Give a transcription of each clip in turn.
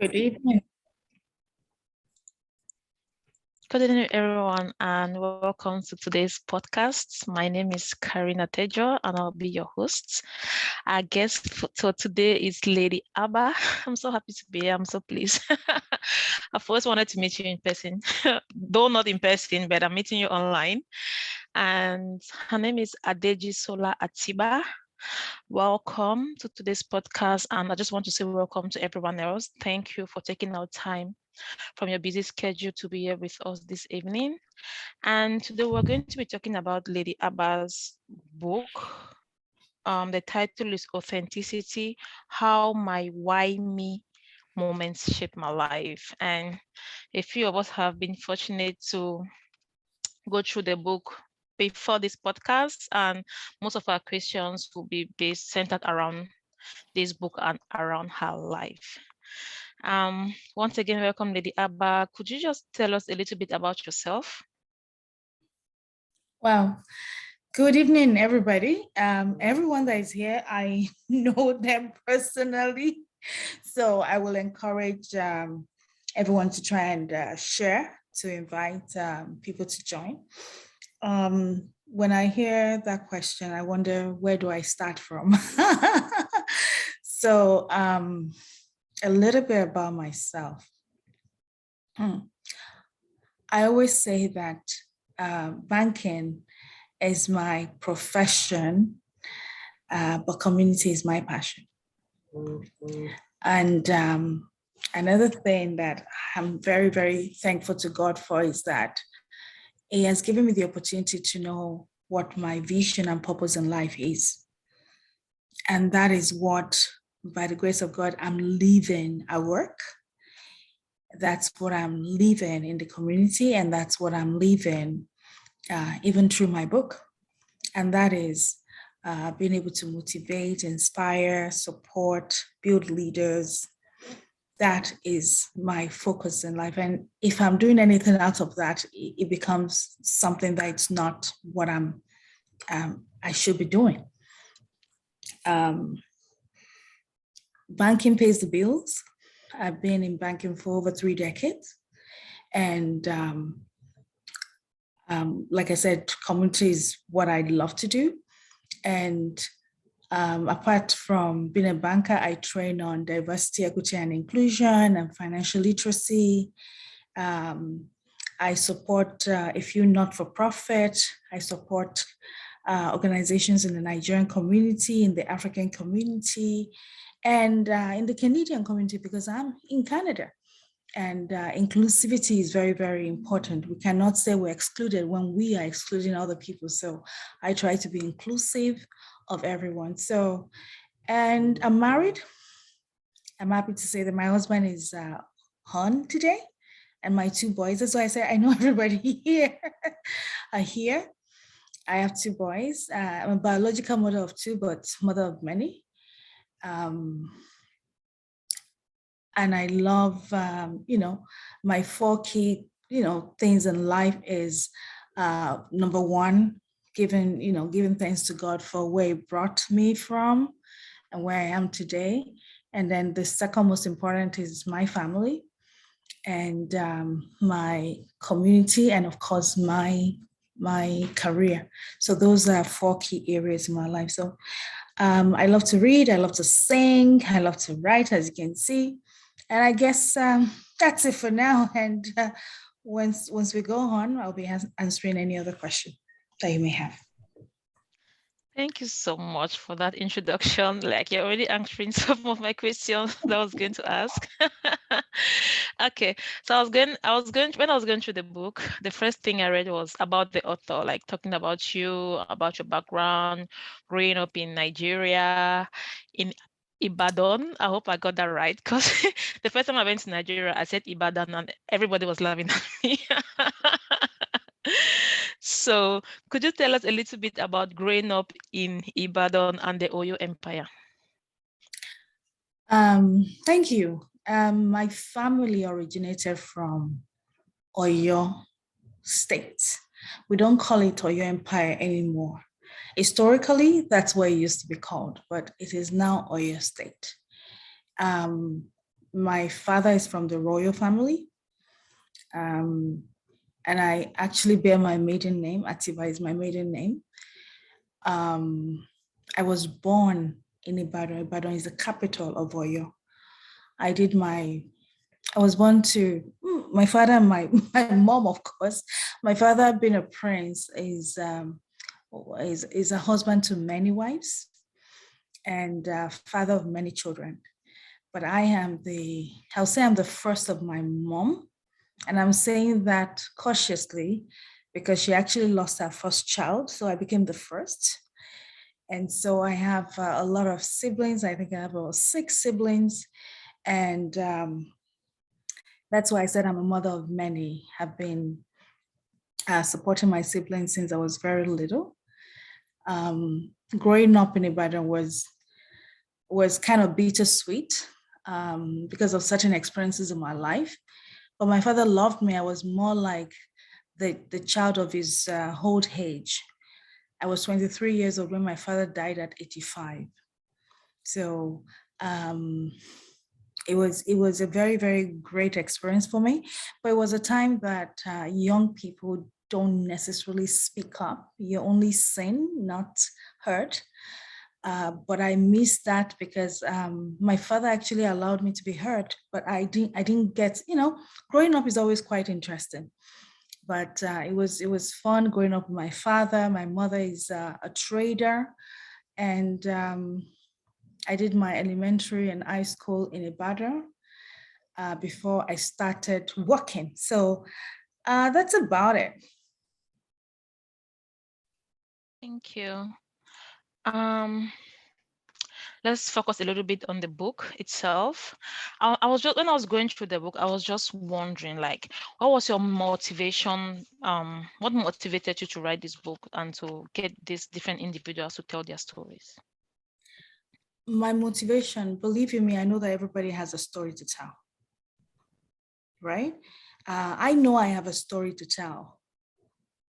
Good evening. Good evening, everyone, and welcome to today's podcast. My name is Kareen Atijoh, and I'll be your host. Our guest for today is Lady Abha. I'm so happy to be here. I'm so pleased. I first wanted to meet you in person, though not in person, but I'm meeting you online. And her name is Adejisola Atiba. Welcome to today's podcast, and I just want to say welcome to everyone else. Thank you for taking our time from your busy schedule to be here with us this evening. And today we're going to be talking about Lady Abha's book. The title is Authenticity, How My Why Me Moments Shape My Life. And a few of us have been fortunate to go through the book before this podcast, and most of our questions will be based centered around this book and around her life. Once again, welcome, Lady Abha. Could you just tell us a little bit about yourself? Wow. Good evening, everybody. Everyone that is here, I know them personally. So I will encourage everyone to try and share, to invite people to join. When I hear that question, I wonder, where do I start from? So a little bit about myself. I always say that banking is my profession, but community is my passion. And another thing that I'm very, very thankful to God for is that He has given me the opportunity to know what my vision and purpose in life is. And that is what, by the grace of God, I'm living at work. That's what I'm living in the community, and that's what I'm living even through my book. And that is being able to motivate, inspire, support, build leaders. That is my focus in life. And if I'm doing anything out of that, it becomes something that it's not what I should be doing. Banking pays the bills. I've been in banking for over 3 decades. And like I said, community is what I love to do. And apart from being a banker, I train on diversity, equity, and inclusion and financial literacy. I support a few not-for-profit. I support organizations in the Nigerian community, in the African community, and in the Canadian community, because I'm in Canada. And inclusivity is very, very important. We cannot say we're excluded when we are excluding other people. So I try to be inclusive of everyone. So, and I'm married. I'm happy to say that my husband is on today, and my 2 boys. That's why I say I know everybody here are here. I have 2 boys. I'm a biological mother of 2, but mother of many. And I love, my 4 key, things in life is number 1, giving thanks to God for where He brought me from and where I am today. And then the second most important is my family and my community, and of course my career. So those are 4 key areas in my life. So I love to read, I love to sing, I love to write, as you can see. And I guess that's it for now. And once we go on, I'll be answering any other question that you may have. Thank you so much for that introduction. Like, you're already answering some of my questions that I was going to ask. Okay, so when I was going through the book, the first thing I read was about the author, like talking about you, about your background, growing up in Nigeria, in Ibadan. I hope I got that right, because the first time I went to Nigeria, I said Ibadan and everybody was laughing at me. So could you tell us a little bit about growing up in Ibadan and the Oyo Empire? Thank you. My family originated from Oyo State. We don't call it Oyo Empire anymore. Historically, that's what it used to be called, but it is now Oyo State. My father is from the royal family. And I actually bear my maiden name. Atiba is my maiden name. I was born in Ibadan. Ibadan is the capital of Oyo. I was born to my father and my mom, of course. My father, being a prince, is a husband to many wives and father of many children. But I'll say I'm the first of my mom. And I'm saying that cautiously because she actually lost her first child. So I became the first. And so I have a lot of siblings. I think I have about 6 siblings. And that's why I said I'm a mother of many. I've been supporting my siblings since I was very little. Growing up in Ibadan was kind of bittersweet because of certain experiences in my life. But my father loved me. I was more like the child of his old age. I was 23 years old when my father died at 85. So it was a very, very great experience for me. But it was a time that young people don't necessarily speak up. You're only seen, not heard. But I missed that because my father actually allowed me to be heard, but I didn't get, growing up is always quite interesting. But it was fun growing up with my father. My mother is a trader, and I did my elementary and high school in Ibadan before I started working. So that's about it. Thank you. Let's focus a little bit on the book itself. I was just, when I was going through the book, I was just wondering, like, what was your motivation? What motivated you to write this book and to get these different individuals to tell their stories? My motivation, believe you me, I know that everybody has a story to tell, right? I know I have a story to tell.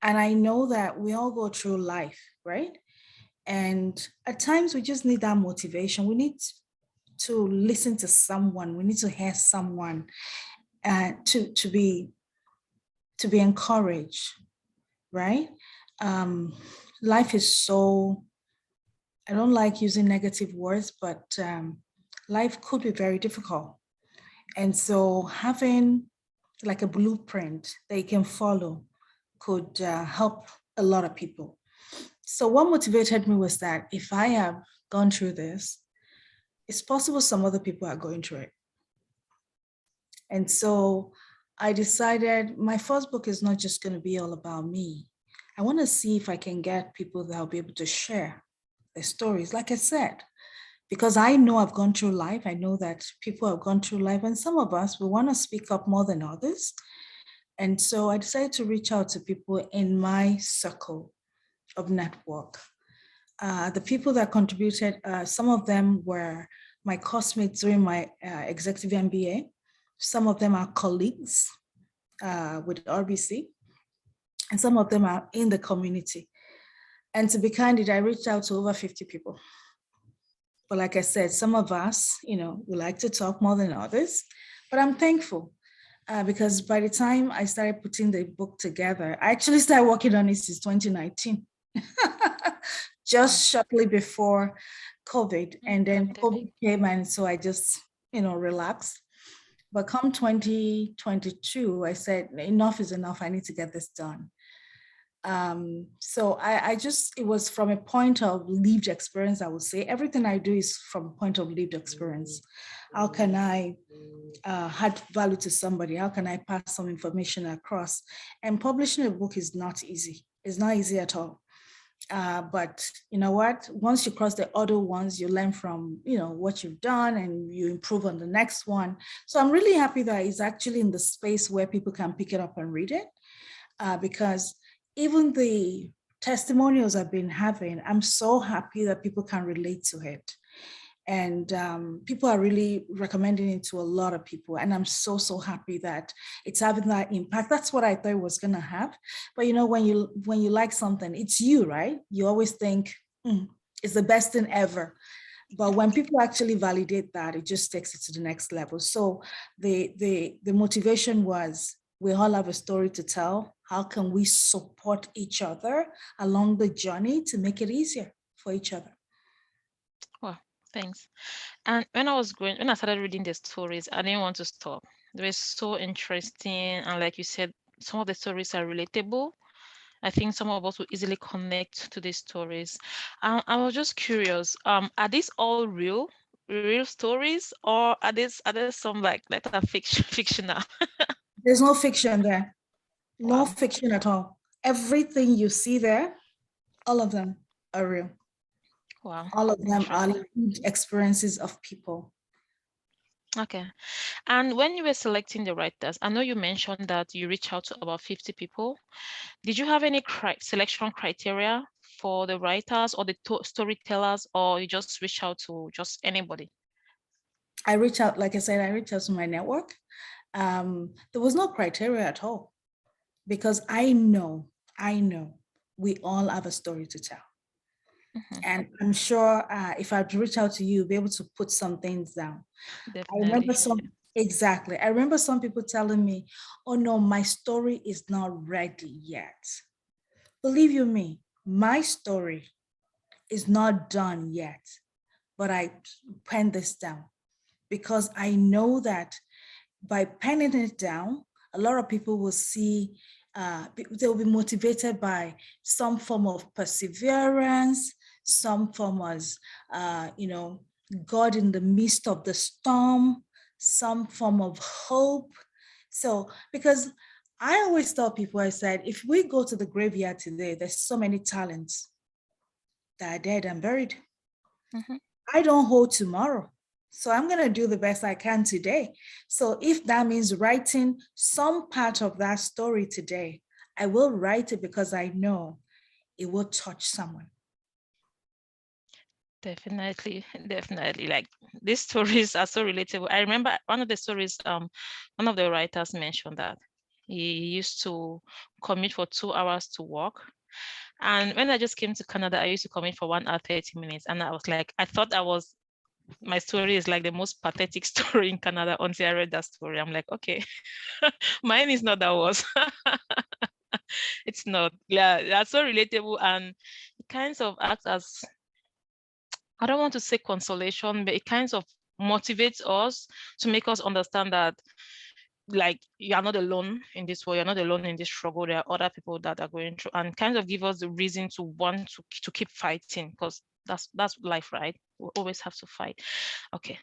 And I know that we all go through life, right? And at times we just need that motivation. We need to listen to someone. We need to hear someone to be encouraged, right? Life is so, I don't like using negative words, but life could be very difficult. And so having like a blueprint that you can follow could help a lot of people. So what motivated me was that if I have gone through this, it's possible some other people are going through it. And so I decided my first book is not just going to be all about me. I want to see if I can get people that will be able to share their stories, like I said, because I know I've gone through life. I know that people have gone through life, and some of us, we want to speak up more than others. And so I decided to reach out to people in my circle of network. The people that contributed, some of them were my classmates during my executive MBA. Some of them are colleagues with RBC, and some of them are in the community. And to be candid, I reached out to over 50 people. But like I said, some of us, we like to talk more than others, but I'm thankful because by the time I started putting the book together, I actually started working on it since 2019. Just shortly before COVID, and then COVID came, and so I just, relaxed. But come 2022, I said, enough is enough. I need to get this done. So it was from a point of lived experience, I would say. Everything I do is from a point of lived experience. How can I add value to somebody? How can I pass some information across? And publishing a book is not easy. It's not easy at all. But you know what? Once you cross the other ones, you learn from, what you've done and you improve on the next one. So I'm really happy that it's actually in the space where people can pick it up and read it because even the testimonials I've been having, I'm so happy that people can relate to it. And people are really recommending it to a lot of people. And I'm so, so happy that it's having that impact. That's what I thought it was going to have. But, when you like something, it's you, right? You always think it's the best thing ever. But when people actually validate that, it just takes it to the next level. So the motivation was, we all have a story to tell. How can we support each other along the journey to make it easier for each other? Well, thanks. And when I started reading the stories, I didn't want to stop. They were so interesting. And like you said, some of the stories are relatable. I think some of us will easily connect to these stories. I was just curious, are these all real stories, or are there some like that are fictional? There's no fiction there. No Wow. fiction at all. Everything you see there, all of them are real. Wow. All of them are Interesting. lived experiences of people. Okay. And when you were selecting the writers, I know you mentioned that you reach out to about 50 people. Did you have any selection criteria for the writers or the storytellers, or you just reach out to just anybody? I reach out, like I said, I reach out to my network. There was no criteria at all because I know we all have a story to tell. Mhm. And I'm sure if I'd reach out to you, you'll be able to put some things down. I remember Definitely. exactly. I remember some people telling me, oh no, my story is not ready yet. Believe you me, my story is not done yet, but I pen this down because I know that by penning it down, a lot of people will see, they'll be motivated by some form of perseverance, some form of, God in the midst of the storm, some form of hope. So, because I always tell people, I said, if we go to the graveyard today, there's so many talents that are dead and buried. Mhm. I don't hold tomorrow. So I'm going to do the best I can today. So if that means writing some part of that story today, I will write it because I know it will touch someone. Definitely, definitely. Like these stories are so relatable. I remember one of the stories, one of the writers mentioned that he used to commute for 2 hours to work. And when I just came to Canada, I used to commute for 1 hour, 30 minutes. And I was like, I thought my story is like the most pathetic story in Canada until I read that story. I'm like, okay, mine is not that worse. It's not. Yeah, that's so relatable. And it kind of acts as, I don't want to say consolation, but it kind of motivates us to make us understand that, like, you're not alone in this world, you're not alone in this struggle. There are other people that are going through, and kind of give us the reason to want to keep fighting, because that's life, right? We always have to fight. Okay.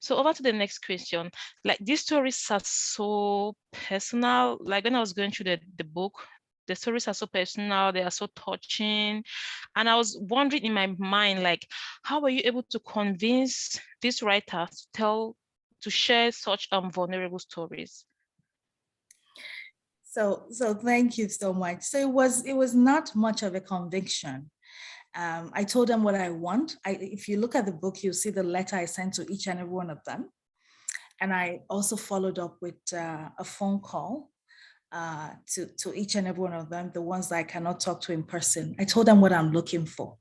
So over to the next question. Like, these stories are so personal. Like, when I was going through the book, the stories are so personal, they are so touching. And I was wondering in my mind, like, how were you able to convince this writer to share such vulnerable stories? So thank you so much. So it was not much of a conviction. I told them what I want. If you look at the book, you'll see the letter I sent to each and every one of them. And I also followed up with a phone call to each and every one of them, the ones that I cannot talk to in person. I told them what I'm looking for,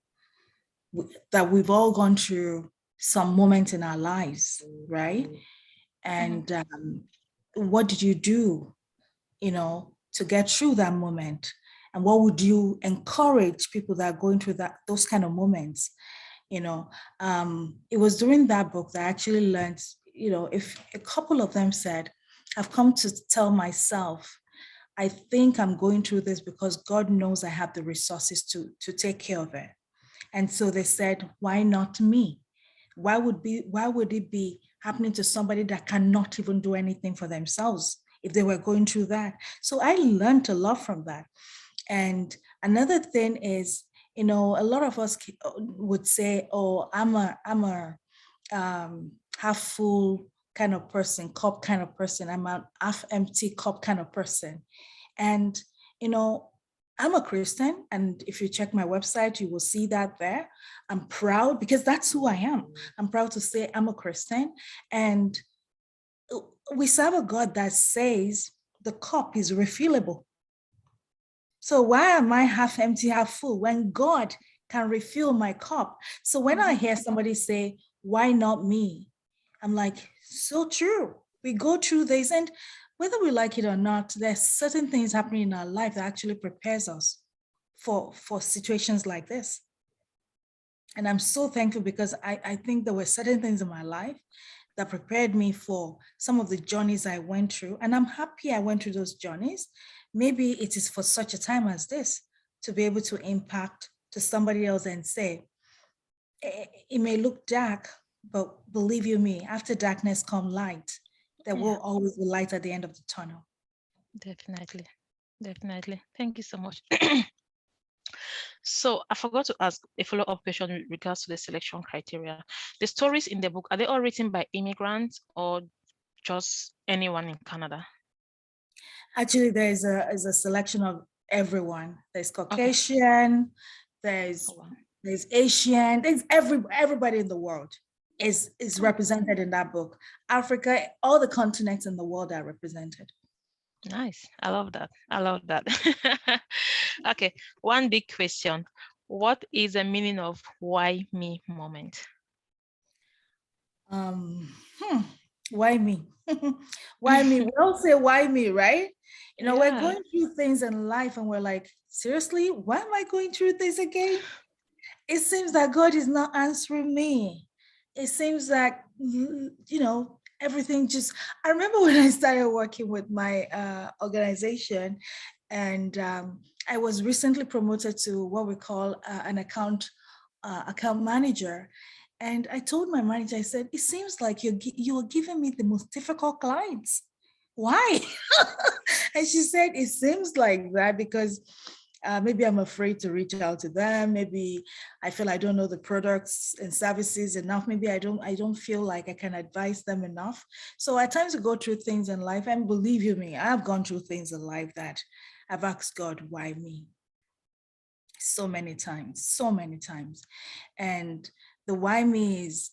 that we've all gone through some moment in our lives, right? Mhm. And what did you do, to get through that moment? And what would you encourage people that are going through those kind of moments? It was during that book that I actually learned, if a couple of them said, I've come to tell myself, I think I'm going through this because God knows I have the resources to take care of it. And so they said, why not me? Why would it be happening to somebody that cannot even do anything for themselves if they were going through that? So I learned a lot from that. And another thing is, a lot of us would say, oh, I'm a half full kind of person, cup kind of person. I'm a half empty cup kind of person. And, you know, I'm a Christian. And if you check my website, you will see that there. I'm proud because that's who I am. I'm proud to say I'm a Christian. And we serve a God that says the cup is refillable. So why am I half empty, half full when God can refill my cup? So when I hear somebody say, why not me? I'm like, so true. We go through this, and whether we like it or not, there's certain things happening in our life that actually prepares us for situations like this. And I'm so thankful because I think there were certain things in my life that prepared me for some of the journeys I went through. And I'm happy I went through those journeys. Maybe it is for such a time as this to be able to impact to somebody else and say, it may look dark, but believe you me, after darkness come light. There will always be light at the end of the tunnel. Definitely. Definitely. Thank you so much. So I forgot to ask a follow-up question with regards to the selection criteria. The stories in the book, are they all written by immigrants or just anyone in Canada? Actually, there's a selection of everyone. There's Okay. Caucasian, there's Oh, wow. there's Asian, there's everybody in the world is represented in that book. Africa, all the continents in the world are represented. Nice. I love that. I love that. Okay. One big question. What is the meaning of why me moment? Um, why me? Why me? We all say why me, right? You know, we're Yeah. going through things in life and we're like, seriously, why am I going through this again? It seems that God is not answering me. It seems that, everything just, I remember when I started working with my organization, and I was recently promoted to what we call an account manager. And I told my manager, I said, it seems like you're giving me the most difficult clients. Why? And she said, it seems like that because maybe I'm afraid to reach out to them. Maybe I feel I don't know the products and services enough. Maybe I don't feel like I can advise them enough. So at times we go through things in life, and believe you me, I've gone through things in life that I've asked God, why me? So many times, so many times. And the why me is,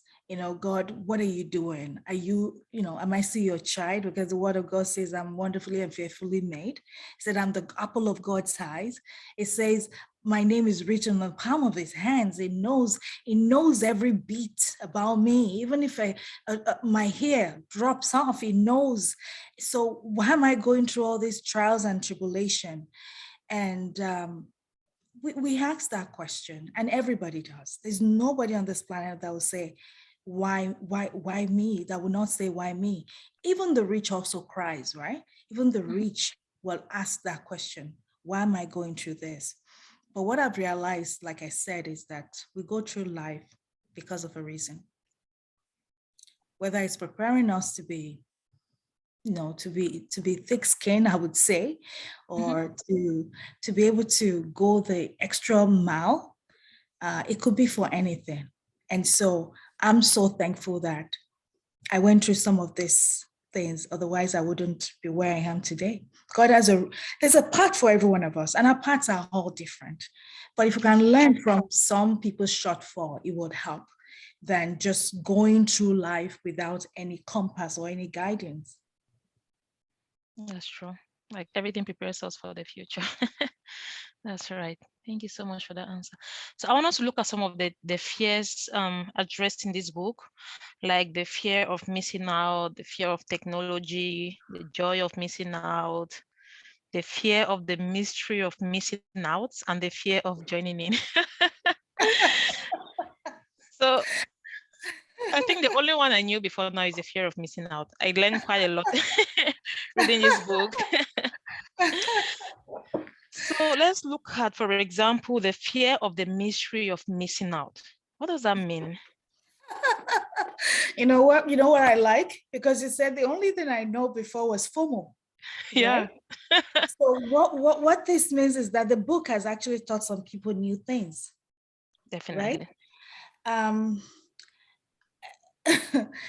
God, what are you doing? Are you, am I still your child? Because the word of God says I'm wonderfully and fearfully made. It said I'm the apple of God's eyes. It says my name is written on the palm of his hands. It knows every beat about me. Even if my hair drops off, it knows. So why am I going through all these trials and tribulation? And we ask that question, and everybody does. There's nobody on this planet that will say, why me? That will not say, why me? Even the rich also cries, right? Even the rich will ask that question, why am I going through this? But what I've realized, like I said, is that we go through life because of a reason. Whether it's preparing us to be to be thick skinned, I would say, or to be able to go the extra mile. It could be for anything. And so I'm so thankful that I went through some of these things. Otherwise, I wouldn't be where I am today. God there's a path for every one of us, and our paths are all different. But if you can learn from some people's shortfall, it would help than just going through life without any compass or any guidance. That's true. Like everything prepares us for the future. That's right. Thank you so much for that answer. So I want us to look at some of the fears addressed in this book, like the fear of missing out, the fear of technology, the joy of missing out, the fear of the mystery of missing out, and the fear of joining in. So I think the only one I knew before now is the fear of missing out. I learned quite a lot reading this book. So let's look at, for example, the fear of the mystery of missing out. What does that mean? You know what? You know what I like? Because you said the only thing I know before was FOMO, Yeah, right? So what this means is that the book has actually taught some people new things, right? definitely. Um,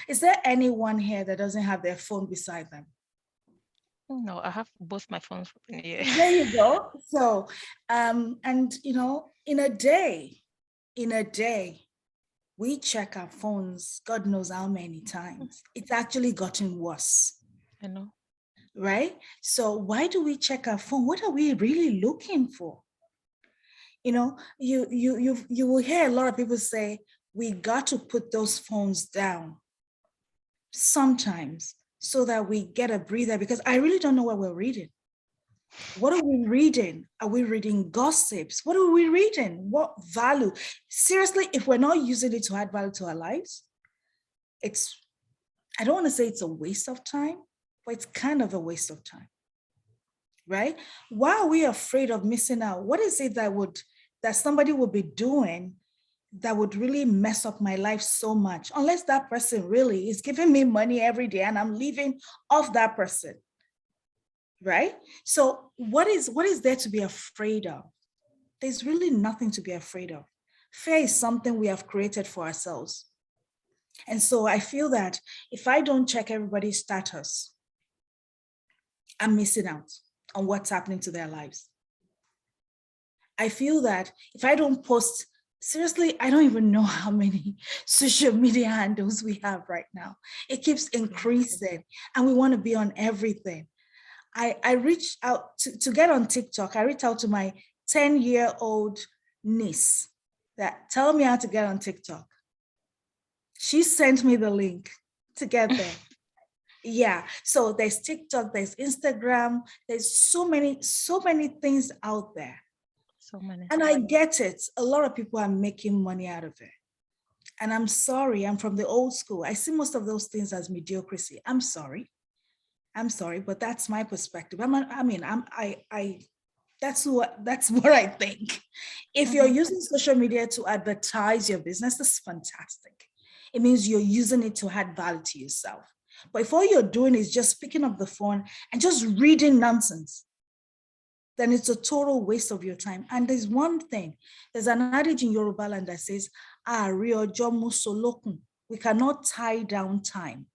is there anyone here that doesn't have their phone beside them? No, I have both my phones in here. There you go. So, and in a day, we check our phones, God knows how many times. It's actually gotten worse. I know. Right? So why do we check our phone? What are we really looking for? You will hear a lot of people say, we got to put those phones down sometimes so that we get a breather, because I really don't know what we're reading. What are we reading? Are we reading gossips? What are we reading? What value? Seriously, if we're not using it to add value to our lives, I don't want to say it's a waste of time, but it's kind of a waste of time, right? Why are we afraid of missing out? What is it that somebody would be doing that would really mess up my life so much? Unless that person really is giving me money every day and I'm living off that person, right? So what is there to be afraid of? There's really nothing to be afraid of. Fear is something we have created for ourselves. And so I feel that if I don't check everybody's status, I'm missing out on what's happening to their lives. I feel that if I don't post, seriously, I don't even know how many social media handles we have right now. It keeps increasing and we want to be on everything. I reached out to get on TikTok. I reached out to my 10-year-old niece that tell me how to get on TikTok. She sent me the link to get there. Yeah. So there's TikTok, there's Instagram, there's so many things out there. So many. And I get it. A lot of people are making money out of it. And I'm sorry, I'm from the old school. I see most of those things as mediocrity. I'm sorry, but that's my perspective. That's what I think. If you're using social media to advertise your business, that's fantastic. It means you're using it to add value to yourself. But if all you're doing is just picking up the phone and just reading nonsense, then it's a total waste of your time. And there's one thing, there's an adage in Yoruba land that says, we cannot tie down time.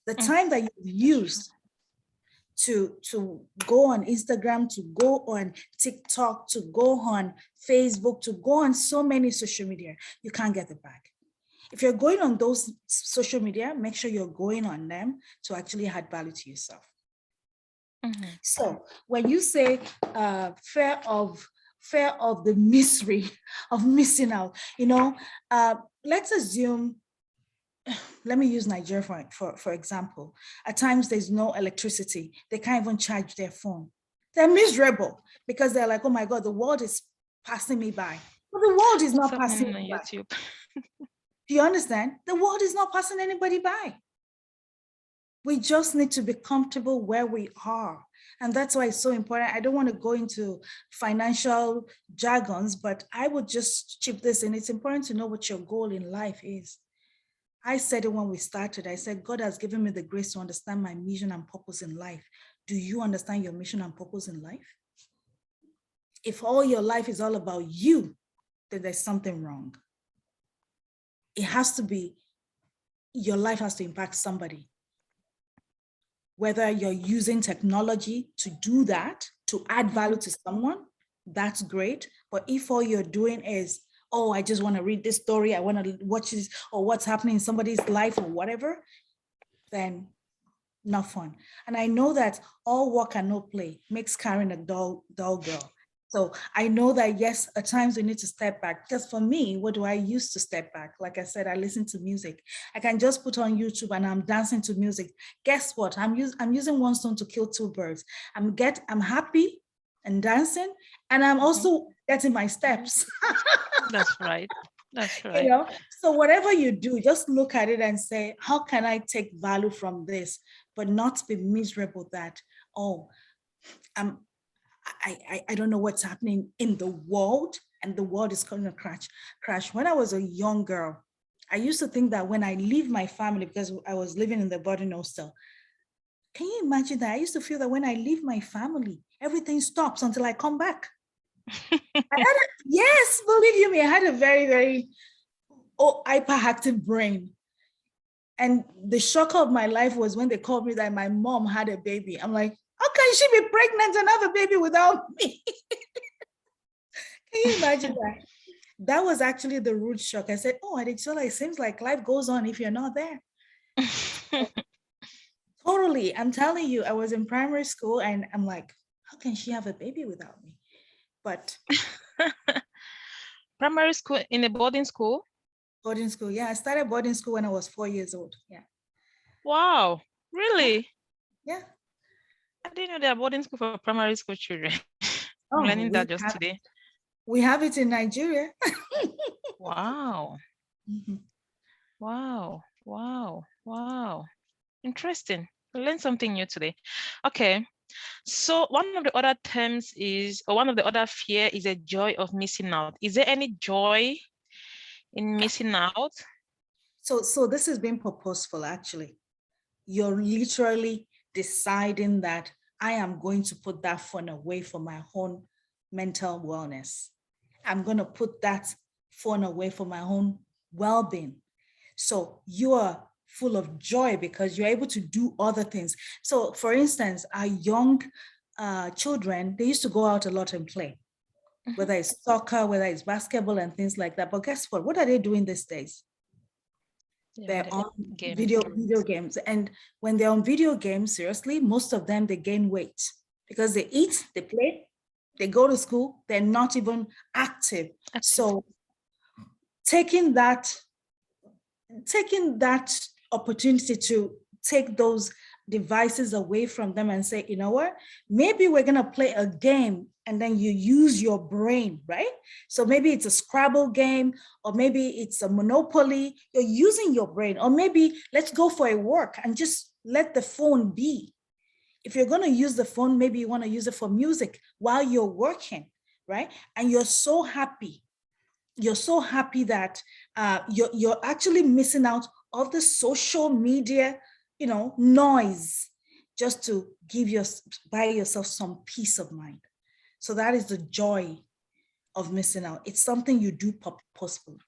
The time that you've used to go on Instagram, to go on TikTok, to go on Facebook, to go on so many social media, you can't get it back. If you're going on those social media, make sure you're going on them to actually add value to yourself. So when you say fear of the misery of missing out, let's assume, let me use Nigeria for example. At times there's no electricity. They can't even charge their phone. They're miserable because they're like, oh my God, the world is passing me by. But the world is not passing me by. YouTube. Do you understand? The world is not passing anybody by. We just need to be comfortable where we are. And that's why it's so important. I don't want to go into financial jargons, but I would just chip this in. It's important to know what your goal in life is. I said it when we started. I said, God has given me the grace to understand my mission and purpose in life. Do you understand your mission and purpose in life? If all your life is all about you, then there's something wrong. It has to be, your life has to impact somebody. Whether you're using technology to do that, to add value to someone, that's great. But if all you're doing is, oh, I just want to read this story, I want to watch this, or what's happening in somebody's life or whatever, then not fun. And I know that all work and no play makes Karen a dull girl. So I know that, yes, at times we need to step back. Because for me, what do I use to step back? Like I said, I listen to music. I can just put on YouTube and I'm dancing to music. Guess what? I'm using one stone to kill two birds. I'm happy and dancing, and I'm also getting my steps. That's right. That's right. So whatever you do, just look at it and say, how can I take value from this, but not be miserable that, oh, I don't know what's happening in the world and the world is going to crash. When I was a young girl, I used to think that when I leave my family, because I was living in the boarding hostel, can you imagine that? I used to feel that when I leave my family, everything stops until I come back. Yes, believe you me, I had a very, very hyperactive brain. And the shock of my life was when they called me that my mom had a baby. I'm like, how can she be pregnant and have a baby without me? Can you imagine that? That was actually the rude shock. I said, oh, Adejisola, it seems like life goes on if you're not there. Totally. I'm telling you, I was in primary school and I'm like, how can she have a baby without me? But primary school, in a boarding school? Boarding school. Yeah, I started boarding school when I was 4 years old. Yeah. Wow, Yeah. really? Yeah. I didn't know there are boarding school for primary school children. I'm Oh, learning that just today. we have it in Nigeria. Wow, Mhm. wow, wow, wow. Interesting. We learned something new today. Okay. So one of the other terms is, or one of the other fear is a joy of missing out. Is there any joy in missing out? So this has been purposeful, actually. You're literally deciding that I am going to put that phone away for my own mental wellness. I'm going to put that phone away for my own well-being. So you are full of joy because you're able to do other things. So, for instance, our young children, they used to go out a lot and play, Mhm. whether it's soccer, whether it's basketball and things like that. But guess what? What are they doing these days? Yeah, They're the on game. video games. And when they're on video games, seriously, most of them, they gain weight because they eat, they play, they go to school, they're not even active. Active. So taking that taking that opportunity to take those devices away from them and say, you know what, maybe we're going to play a game, and then you use your brain, right? So maybe it's a Scrabble game, or maybe it's a Monopoly. You're using your brain, or maybe let's go for a walk and just let the phone be. If you're going to use the phone, maybe you want to use it for music while you're working, right? And you're so happy that you're actually missing out of the social media, noise, just to buy yourself some peace of mind. So that is the joy of missing out. It's something you do purposefully.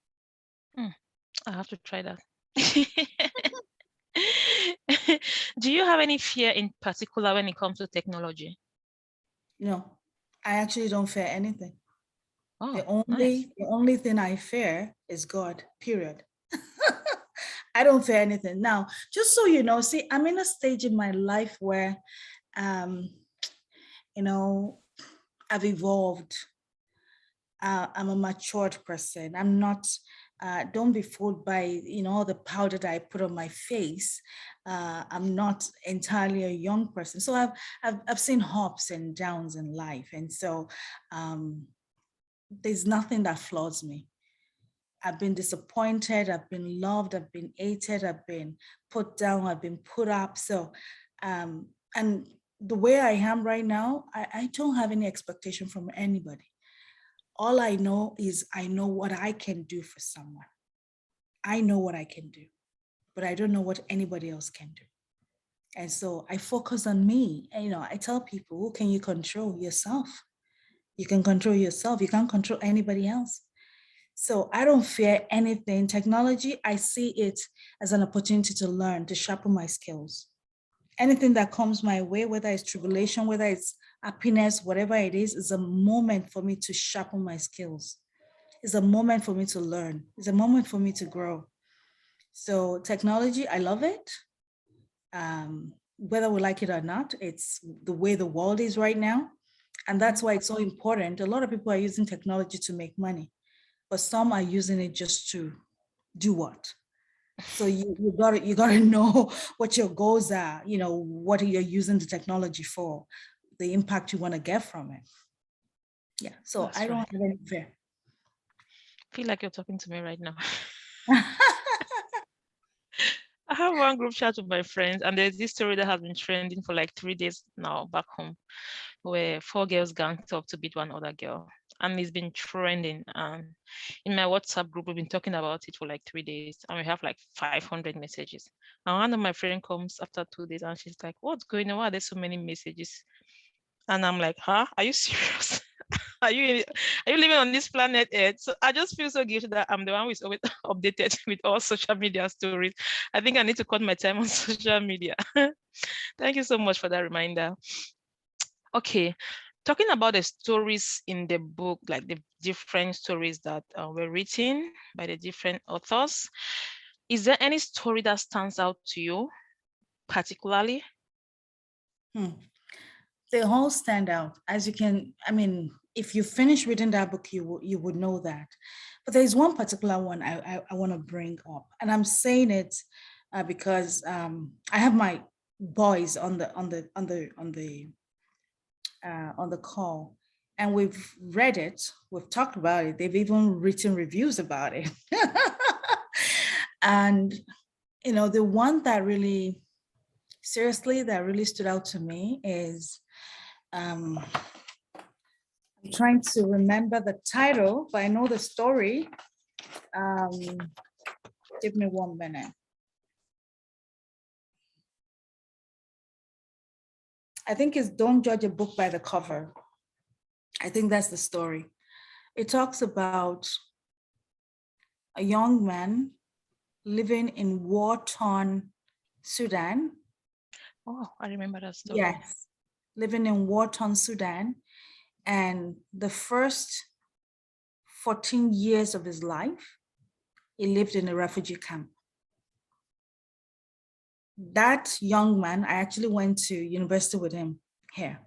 I have to try that. Do you have any fear in particular when it comes to technology? No, I actually don't fear anything. Oh, The nice. only the only thing I fear is God, period. I don't fear anything. Now, just so you know, see, I'm in a stage in my life where um, you know, I've evolved. I'm a matured person. I'm not. Don't be fooled by all the powder that I put on my face. I'm not entirely a young person, so I've seen ups and downs in life, and so um, there's nothing that floors me. I've been disappointed. I've been loved. I've been hated. I've been put down. I've been put up. So, and the way I am right now, I don't have any expectation from anybody. All I know is I know what I can do for someone. I know what I can do, but I don't know what anybody else can do. And so I focus on me. And, I tell people, who can you control? Yourself. You can control yourself. You can't control anybody else. So I don't fear anything. Technology, I see it as an opportunity to learn, to sharpen my skills. Anything that comes my way, whether it's tribulation, whether it's happiness, whatever it is a moment for me to sharpen my skills. It's a moment for me to learn. It's a moment for me to grow. So technology, I love it. Whether we like it or not, it's the way the world is right now. And that's why it's so important. A lot of people are using technology to make money, but some are using it just to do what? So you gotta know what your goals are, what you're using the technology for, the impact you want to get from it. Yeah. So I That's don't right. have any fear. Feel like you're talking to me right now. I have one group chat with my friends, and there's this story that has been trending for like 3 days now back home, where four girls ganged up to beat one other girl, and it's been trending. And in my WhatsApp group, we've been talking about it for like 3 days, and we have like 500 messages. And one of my friend comes after 2 days, and she's like, "What's going on? Why are there so many messages?" And I'm like, "Huh? Are you serious? Are you living on this planet Earth?" So I just feel so guilty that I'm the one who is always updated with all social media stories. I think I need to cut my time on social media. Thank you so much for that reminder. Okay, talking about the stories in the book, like the different stories that were written by the different authors, is there any story that stands out to you particularly? Hmm. They all stand out. As you can, I mean, if you finish reading that book, you would know that. But there's one particular one I want to bring up, and I'm saying it because I have my boys on the call, and we've read it, we've talked about it, they've even written reviews about it. And the one that really seriously that really stood out to me is I'm trying to remember the title, but I know the story. Give me 1 minute. I think it's Don't Judge a Book by the Cover. I think that's the story. It talks about a young man living in war-torn Sudan. Oh, I remember that story. Yes, living in war-torn Sudan. And the first 14 years of his life, he lived in a refugee camp. That young man, I actually went to university with him here.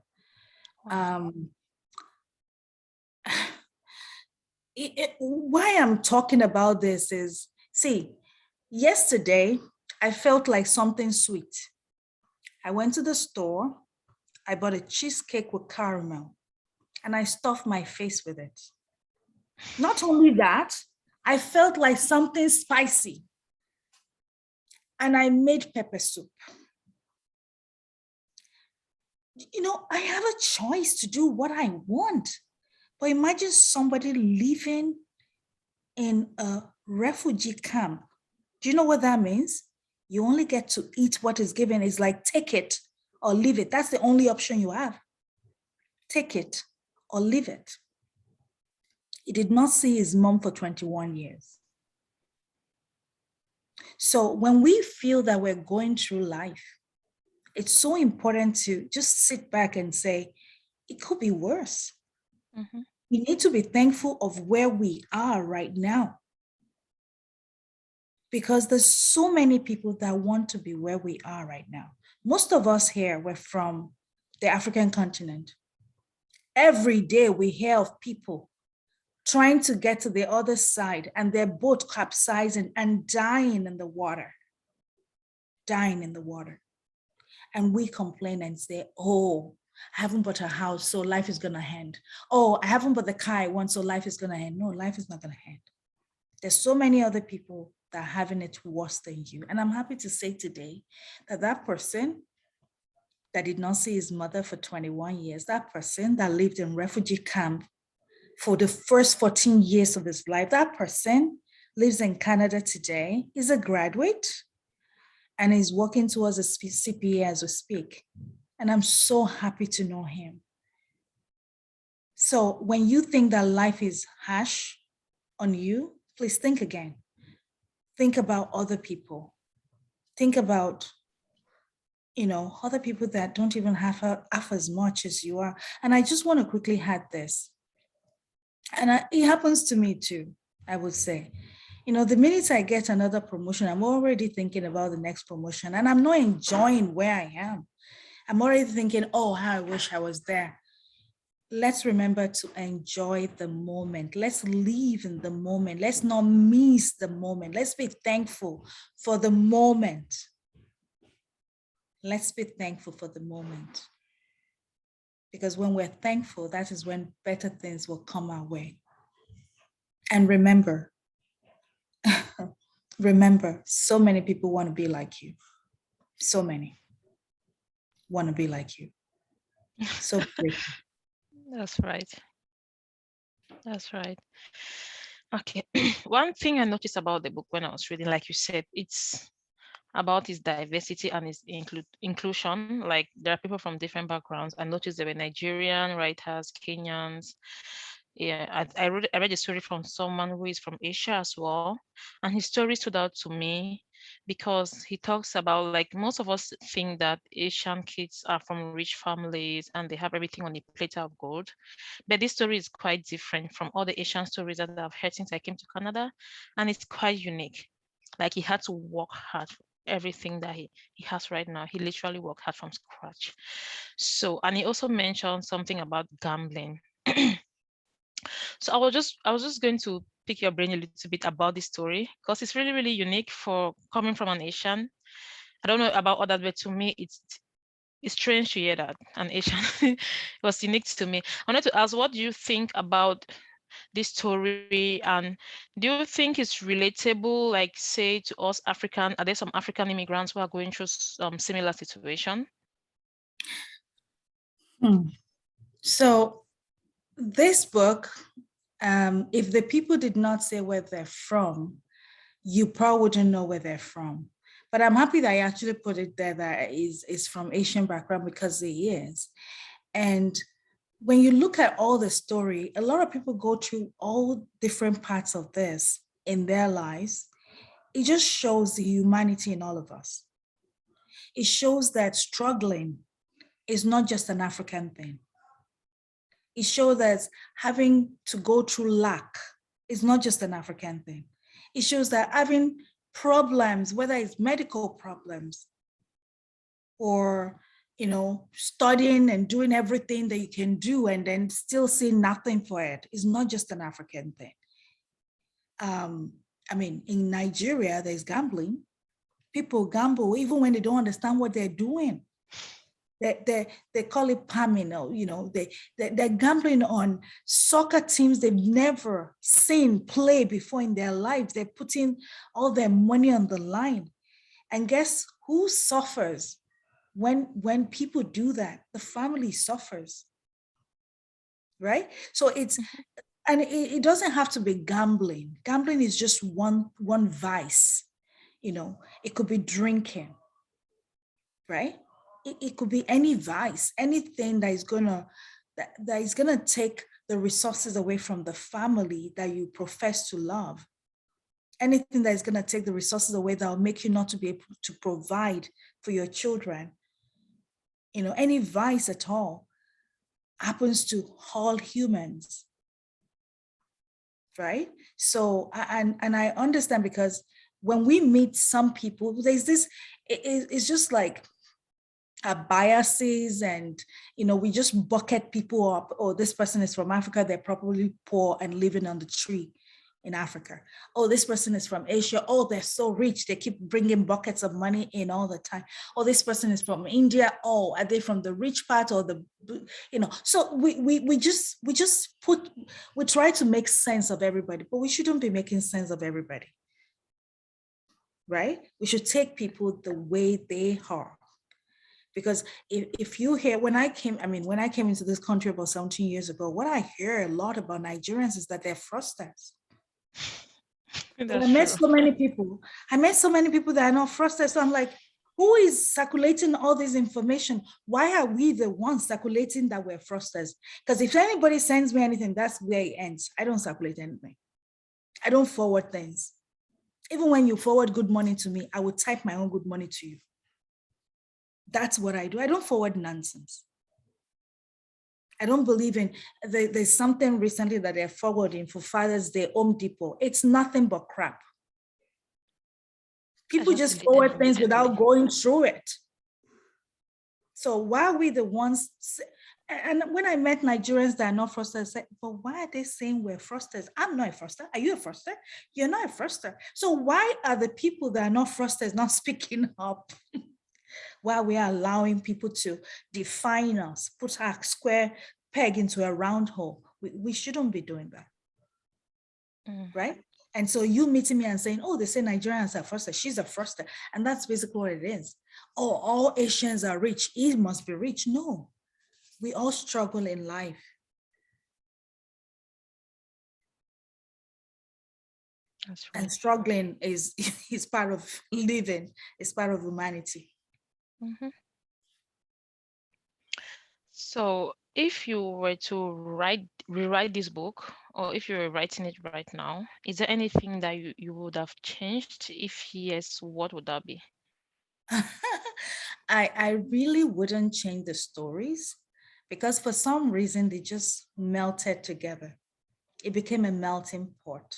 Why I'm talking about this is, see, yesterday, I felt like something sweet. I went to the store, I bought a cheesecake with caramel, and I stuffed my face with it. Not only that, I felt like something spicy, and I made pepper soup. I have a choice to do what I want. But imagine somebody living in a refugee camp. Do you know what that means? You only get to eat what is given. It's like take it or leave it. That's the only option you have. Take it or leave it. He did not see his mom for 21 years. So when we feel that we're going through life, it's so important to just sit back and say, it could be worse. Mm-hmm. We need to be thankful of where we are right now. Because there's so many people that want to be where we are right now. Most of us here, we're from the African continent. Every day we hear of people trying to get to the other side and their boat capsizing and dying in the water. Dying in the water. And we complain and say, oh, I haven't bought a house, so life is going to end. Oh, I haven't bought the car I want, so life is going to end. No, life is not going to end. There's so many other people that are having it worse than you. And I'm happy to say today that that person that did not see his mother for 21 years, that person that lived in refugee camp for the first 14 years of his life, that person lives in Canada today, is a graduate, and is working towards a CPA as we speak. And I'm so happy to know him. So when you think that life is harsh on you, please think again. Think about other people. Think about, other people that don't even have half as much as you are. And I just want to quickly add this. And it happens to me too, I would say. The minute I get another promotion, I'm already thinking about the next promotion, and I'm not enjoying where I am. I'm already thinking, oh, how I wish I was there. Let's remember to enjoy the moment. Let's live in the moment. Let's not miss the moment. Let's be thankful for the moment. Let's be thankful for the moment. Because when we're thankful, that is when better things will come our way. And remember, so many people want to be like you. So many want to be like you. So grateful. That's right. That's right. Okay. One thing I noticed about the book when I was reading, like you said, it's about its diversity and its inclusion. Like there are people from different backgrounds. I noticed there were Nigerian writers, Kenyans. Yeah, I read a story from someone who is from Asia as well. And his story stood out to me because he talks about, like, most of us think that Asian kids are from rich families and they have everything on a plate of gold. But this story is quite different from all the Asian stories that I've heard since I came to Canada. And it's quite unique. Like he had to work hard for everything that he has right now. He literally worked hard from scratch. So, and he also mentioned something about gambling. So I was just going to pick your brain a little bit about the story, because it's really, really unique for coming from an Asian. I don't know about others, but to me, it's strange to hear that an Asian. It was unique to me. I wanted to ask, what do you think about this story, and do you think it's relatable, like say to us African? Are there some African immigrants who are going through similar situation? So this book, if the people did not say where they're from, you probably wouldn't know where they're from. But I'm happy that I actually put it there that is from Asian background, because it is. And when you look at all the story, a lot of people go through all different parts of this in their lives. It just shows the humanity in all of us. It shows that struggling is not just an African thing. It shows that having to go through lack is not just an African thing. It shows that having problems, whether it's medical problems or studying and doing everything that you can do and then still see nothing for it, is not just an African thing. In Nigeria, there's gambling. People gamble even when they don't understand what they're doing. They call it palming, they're gambling on soccer teams they've never seen play before in their lives. They're putting all their money on the line. And guess who suffers when people do that? The family suffers, right? So and it doesn't have to be gambling. Gambling is just one vice. It could be drinking, right? It could be any vice, anything that is gonna take the resources away from the family that you profess to love. Anything that is gonna take the resources away that will make you not to be able to provide for your children. Any vice at all happens to all humans, right? So, and I understand, because when we meet some people, there's this, it's just like biases, and we just bucket people up. Oh, this person is from Africa, they're probably poor and living on the tree in Africa. Oh, this person is from Asia, oh, they're so rich, they keep bringing buckets of money in all the time. Oh, this person is from India, oh, are they from the rich part or the so we try to make sense of everybody, but we shouldn't be making sense of everybody, right? We should take people the way they are. Because if you hear, when I came into this country about 17 years ago, what I hear a lot about Nigerians is that they're fraudsters. I met so many people. I met so many people that are not fraudsters. So I'm like, who is circulating all this information? Why are we the ones circulating that we're fraudsters? Because if anybody sends me anything, that's where it ends. I don't circulate anything. I don't forward things. Even when you forward good money to me, I would type my own good money to you. That's what I do. I don't forward nonsense. I don't believe in, there's something recently that they're forwarding for Father's Day, Home Depot. It's nothing but crap. People just forward things without going through it. So why are we the ones? And when I met Nigerians that are not fraudsters, I said, but why are they saying we're fraudsters? I'm not a fraudster. Are you a fraudster? You're not a fraudster. So why are the people that are not fraudsters not speaking up? While we are allowing people to define us, put our square peg into a round hole. We shouldn't be doing that, right? And so you meeting me and saying, oh, they say Nigerians are fraudsters, she's a fraudster. And that's basically what it is. Oh, all Asians are rich, he must be rich. No, we all struggle in life. That's right. And struggling is part of living, it's part of humanity. Mm-hmm. So if you were to rewrite this book, or if you were writing it right now, is there anything that you would have changed? If yes, what would that be? I really wouldn't change the stories, because for some reason they just melted together. It became a melting pot.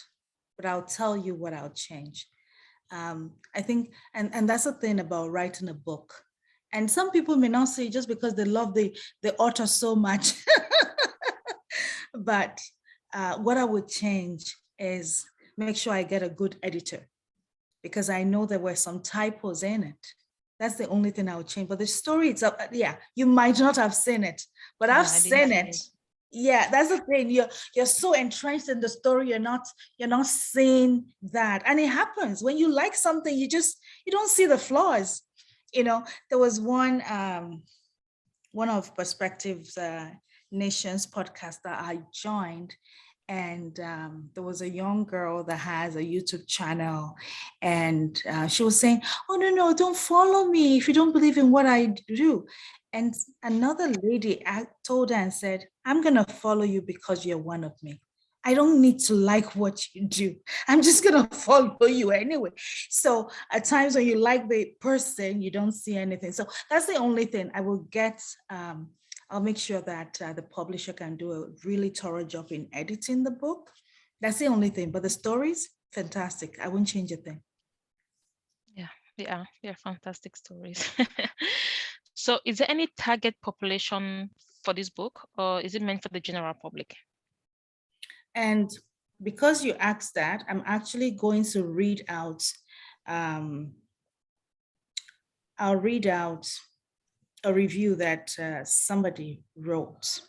But I'll tell you what I'll change. I think, and that's the thing about writing a book. And some people may not say just because they love the author so much. But what I would change is make sure I get a good editor, because I know there were some typos in it. That's the only thing I would change. But the story itself, yeah, you might not have seen it, but I've Yeah, I didn't seen see it. it. Yeah, that's the thing. You're so entrenched in the story, you're not seeing that. And it happens when you like something, you don't see the flaws. There was one of Perspectives Nations podcast that I joined, and there was a young girl that has a YouTube channel, and she was saying, "Oh no, don't follow me if you don't believe in what I do." And another lady told her and said, "I'm gonna follow you because you're one of me. I don't need to like what you do. I'm just gonna follow you anyway." So at times when you like the person, you don't see anything. So that's the only thing I will get. I'll make sure that the publisher can do a really thorough job in editing the book. That's the only thing. But the stories, fantastic. I won't change a thing. Yeah, they're fantastic stories. So is there any target population for this book, or is it meant for the general public? And because you asked that, I'm actually going to read out, I'll read out a review that somebody wrote.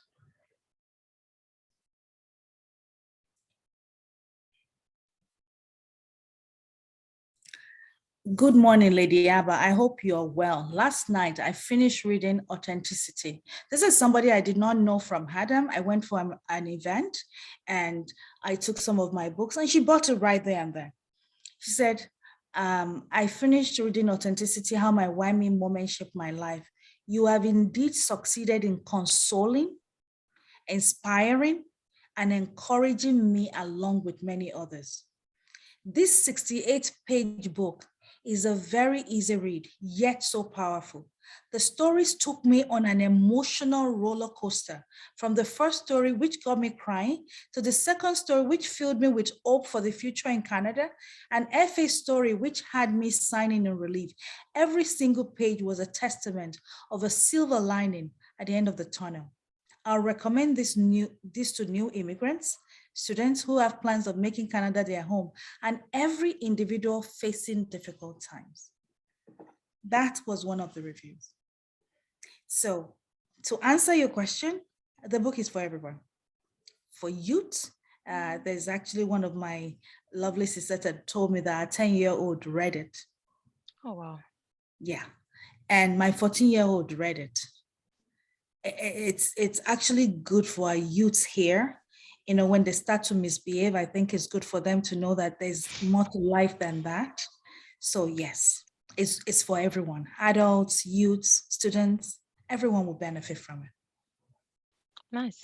Good morning, Lady Abha. I hope you're well. Last night, I finished reading Authenticity. This is somebody I did not know from Adam. I went for an event and I took some of my books, and she bought it right there and then. She said, I finished reading Authenticity, How My Why-Me Moment Shaped My Life. You have indeed succeeded in consoling, inspiring, and encouraging me along with many others. This 68-page book is a very easy read, yet so powerful. The stories took me on an emotional roller coaster, from the first story, which got me crying, to the second story, which filled me with hope for the future in Canada, and FA's story, which had me signing in relief. Every single page was a testament of a silver lining at the end of the tunnel. I'll recommend this to new immigrants, students who have plans of making Canada their home, and every individual facing difficult times. That was one of the reviews. So to answer your question, the book is for everyone. For youth, there's actually one of my lovely sisters that told me that a 10-year-old read it. Oh, wow. Yeah. And my 14-year-old read it. It's actually good for our youths here. When they start to misbehave, I think it's good for them to know that there's more to life than that. So yes, it's for everyone, adults, youths, students, everyone will benefit from it. Nice.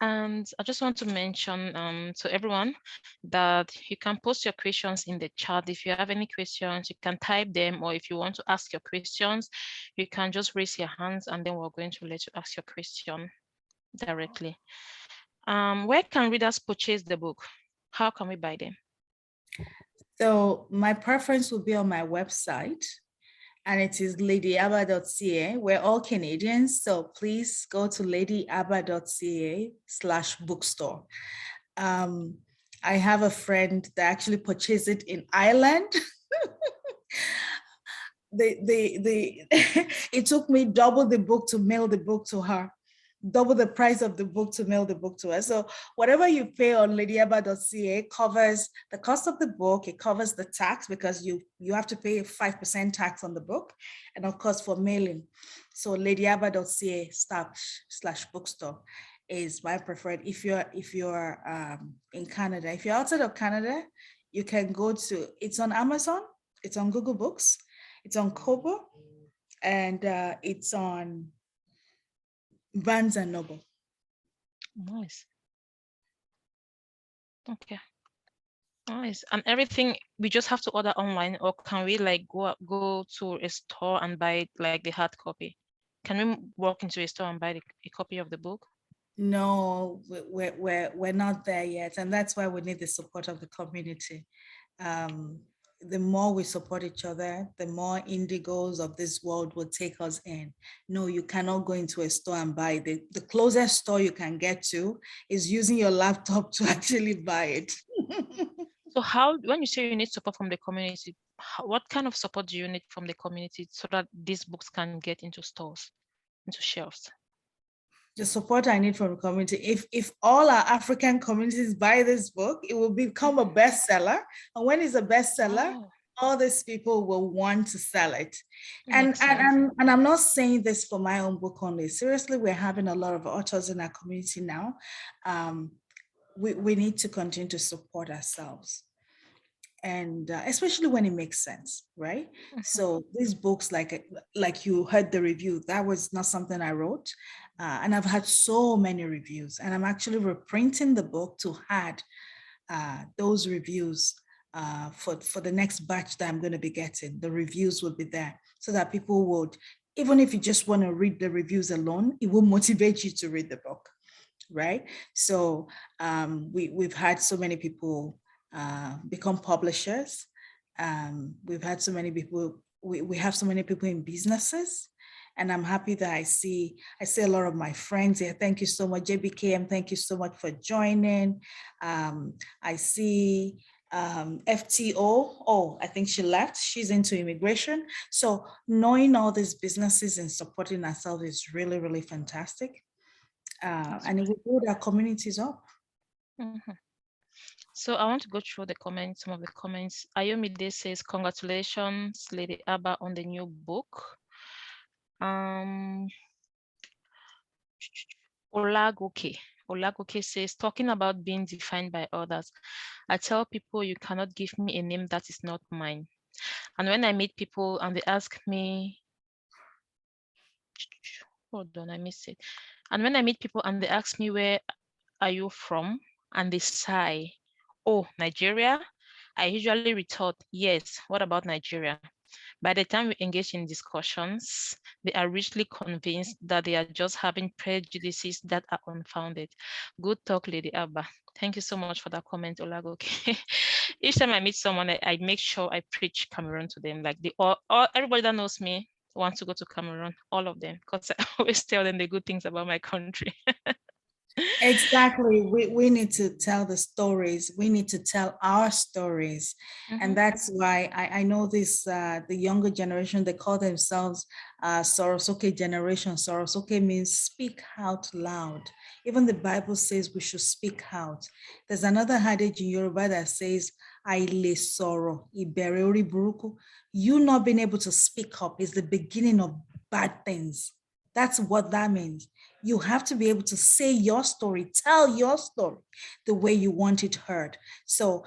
And I just want to mention to everyone that you can post your questions in the chat. If you have any questions, you can type them, or if you want to ask your questions, you can just raise your hands and then we're going to let you ask your question directly. Where can readers purchase the book? How can we buy them? So my preference will be on my website, and it is ladyabha.ca. We're all Canadians, so please go to ladyabha.ca/bookstore. I have a friend that actually purchased it in Ireland. It took me double the book to mail the book to her, double the price of the book to mail the book to her. So whatever you pay on ladyabha.ca covers the cost of the book. It covers the tax, because you have to pay 5% tax on the book, and of course for mailing. So ladyabha.ca/bookstore is my preferred. If you're in Canada, if you're outside of Canada, you can go to, it's on Amazon, it's on Google Books, it's on Kobo, and it's on Barnes and Noble. Nice. Okay. Nice. And everything we just have to order online, or can we like go to a store and buy like the hard copy? Can we walk into a store and buy a copy of the book? No, we're not there yet, and that's why we need the support of the community. the more we support each other, the more indigos of this world will take us in. No, you cannot go into a store and buy it. The closest store you can get to is using your laptop to actually buy it. So how, when you say you need support from the community, what kind of support do you need from the community so that these books can get into stores, into shelves? The support I need from the community. If all our African communities buy this book, it will become a bestseller. And when it's a bestseller, Oh, all these people will want to sell it. And makes sense. and I'm not saying this for my own book only. Seriously, we're having a lot of authors in our community now. We need to continue to support ourselves, and especially when it makes sense, right? So these books, like you heard the review, that was not something I wrote, and I've had so many reviews, and I'm actually reprinting the book to add those reviews for the next batch that I'm going to be getting. The reviews will be there so that people would, even if you just want to read the reviews alone, it will motivate you to read the book, right? So we've had so many people become publishers. We've had so many people, we have so many people in businesses. And I'm happy that I see a lot of my friends here. Thank you so much, JBKM. Thank you so much for joining. I see FTO. Oh, I think she left. She's into immigration. So knowing all these businesses and supporting ourselves is really, really fantastic. And it will build our communities up. So I want to go through the comments, some of the comments. Ayomide says, congratulations, Lady Abha, on the new book. Olagoke says, talking about being defined by others. I tell people you cannot give me a name that is not mine. And when I meet people and they ask me, hold on, I missed it. And when I meet people and they ask me, where are you from? And they sigh, oh, Nigeria? I usually retort, yes, what about Nigeria? By the time we engage in discussions, they are richly convinced that they are just having prejudices that are unfounded. Good talk, Lady Abha. Thank you so much for that comment, Olagoke. Each time I meet someone, I make sure I preach Cameroon to them. Like everybody that knows me wants to go to Cameroon, all of them, because I always tell them the good things about my country. Exactly. We need to tell the stories. We need to tell our stories. And that's why I know this, the younger generation, they call themselves Sorosoke generation. Sorosoke means speak out loud. Even the Bible says we should speak out. There's another adage in Yoruba that says, Aile soro, ibere ori buruku. You not being able to speak up is the beginning of bad things. That's what that means. You have to be able to say your story, tell your story the way you want it heard. So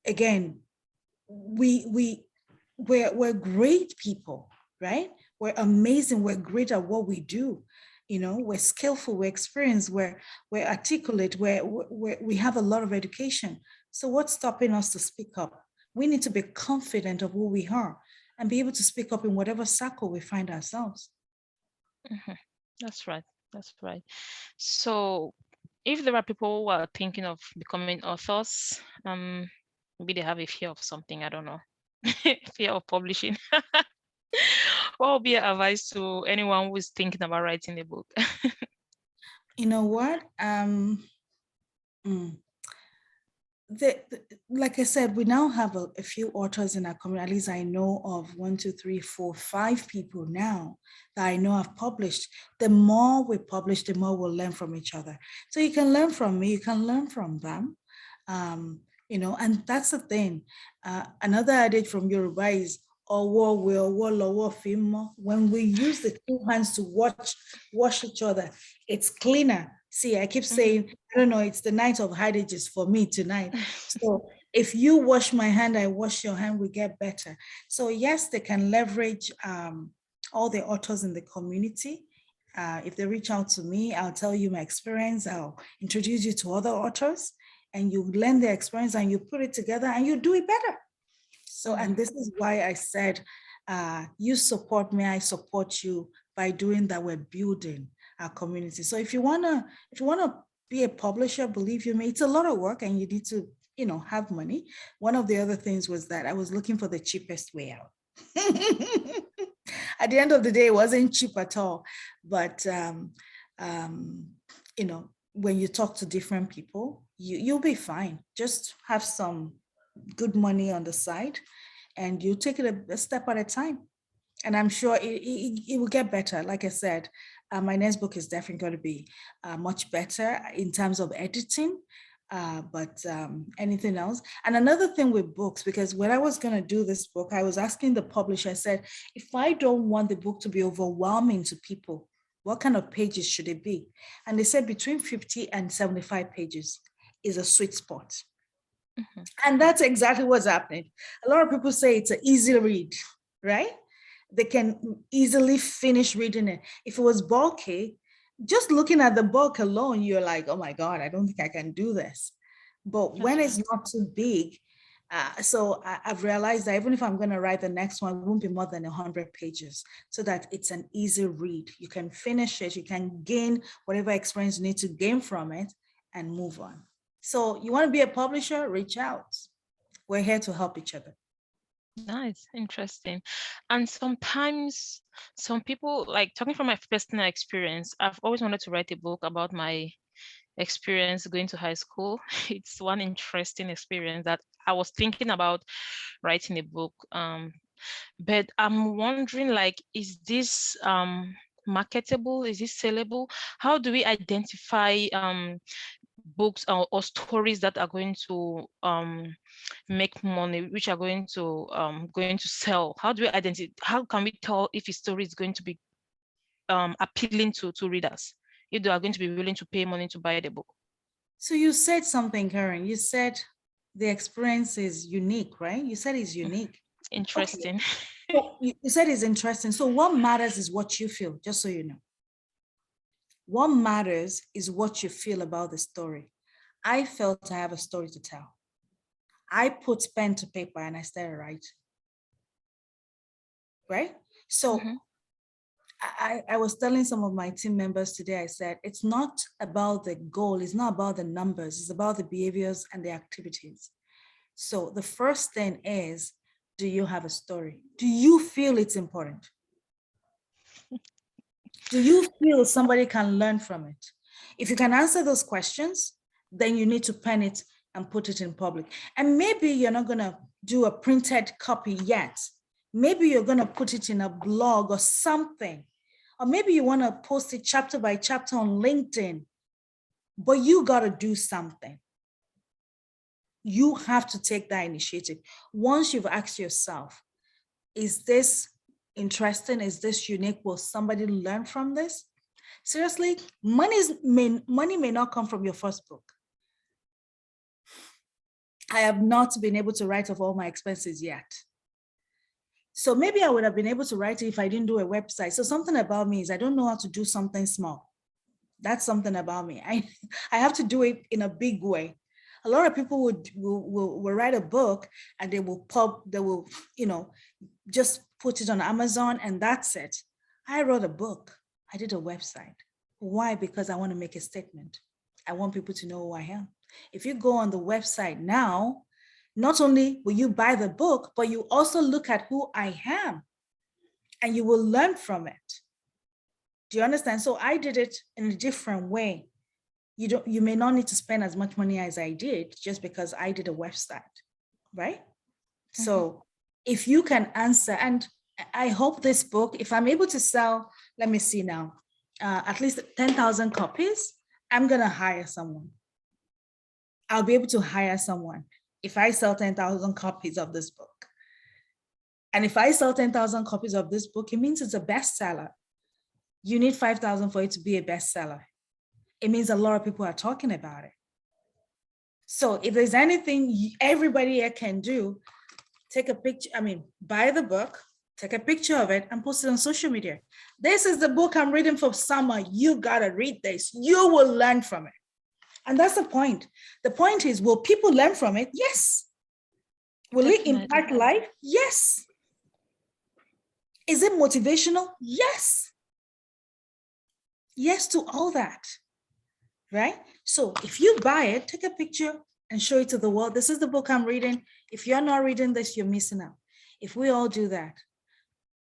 again, we're great people, right? We're amazing. We're great at what we do. You know, we're skillful, we're experienced, we're articulate, we have a lot of education. So what's stopping us to speak up? We need to be confident of who we are and be able to speak up in whatever circle we find ourselves. That's right. That's right. So if there are people who are thinking of becoming authors, maybe they have a fear of something, I don't know, fear of publishing. What would be your advice to anyone who is thinking about writing a book? You know what? Like I said, we now have a few authors in our community. At least I know of 1, 2, 3, 4, 5 people now that I know have published. The more we publish, the more we'll learn from each other. So you can learn from me, you can learn from them. You know, and that's the thing. Another adage from Yoruba is, when we use the two hands to wash each other, it's cleaner. See, I keep saying, I don't know, it's the night of Adejisola for me tonight. So if you wash my hand, I wash your hand, we get better. So yes, they can leverage all the authors in the community. If they reach out to me, I'll tell you my experience. I'll introduce you to other authors, and you learn their experience and you put it together and you do it better. So, and this is why I said, you support me, I support you. By doing that, we're building our community. So if you wanna be a publisher, believe you me, it's a lot of work and you need to have money. One of the other things was that I was looking for the cheapest way out. At the end of the day, it wasn't cheap at all. But when you talk to different people, you'll be fine. Just have some good money on the side, and you take it a step at a time. And I'm sure it will get better. Like I said, my next book is definitely going to be much better in terms of editing. But anything else? And another thing with books, because when I was going to do this book, I was asking the publisher, I said, if I don't want the book to be overwhelming to people, what kind of pages should it be? And they said between 50 and 75 pages is a sweet spot. Mm-hmm. And that's exactly what's happening. A lot of people say it's an easy read, right? They can easily finish reading it. If it was bulky, just looking at the book alone, you're like, oh my God, I don't think I can do this. But when it's not too big, so I've realized that even if I'm going to write the next one, it won't be more than 100 pages, so that it's an easy read. You can finish it, you can gain whatever experience you need to gain from it and move on. So you want to be a publisher, reach out. We're here to help each other. Nice, interesting. And sometimes some people, like, talking from my personal experience, I've always wanted to write a book about my experience going to high school. It's one interesting experience that I was thinking about writing a book. But I'm wondering, like, is this marketable? Is this sellable? How do we identify books or stories that are going to make money, which are going to sell? How do we identify? How can we tell if a story is going to be appealing to readers, if they are going to be willing to pay money to buy the book? So you said something, Karen. You said the experience is unique, right? You said it's unique. Interesting. Okay. So you said it's interesting. So what matters is what you feel, just so you know. What matters is what you feel about the story. I felt I have a story to tell. I put pen to paper and I started writing. Right? So I was telling some of my team members today, I said, it's not about the goal, it's not about the numbers, it's about the behaviors and the activities. So the first thing is, do you have a story? Do you feel it's important? Do you feel somebody can learn from it? If you can answer those questions, then you need to pen it and put it in public. And maybe you're not going to do a printed copy yet. Maybe you're going to put it in a blog or something. Or maybe you want to post it chapter by chapter on LinkedIn. But you got to do something. You have to take that initiative. Once you've asked yourself, is this interesting? Is this unique? Will somebody learn from this? Seriously, money may not come from your first book. I have not been able to write off all my expenses yet. So maybe I would have been able to write it if I didn't do a website. So something about me is I don't know how to do something small. That's something about me. I have to do it in a big way. A lot of people will write a book and they will just put it on Amazon and that's it. I wrote a book. I did a website. Why? Because I want to make a statement. I want people to know who I am. If you go on the website now, not only will you buy the book, but you also look at who I am and you will learn from it. Do you understand? So I did it in a different way. You may not need to spend as much money as I did just because I did a website, right? So if you can answer, and I hope this book, if I'm able to sell, let me see now, at least 10,000 copies, I'm going to hire someone. I'll be able to hire someone if I sell 10,000 copies of this book. And if I sell 10,000 copies of this book, it means it's a bestseller. You need 5,000 for it to be a bestseller. It means a lot of people are talking about it. So if there's anything everybody here can do, take a picture, buy the book, take a picture of it and post it on social media. This is the book I'm reading for summer. You gotta read this. You will learn from it. And that's the point. The point is, will people learn from it? Yes. Will Definitely. It impact life? Yes. Is it motivational? Yes. Yes to all that, right? So if you buy it, take a picture, and show it to the world. This is the book I'm reading. If you're not reading this, you're missing out. If we all do that,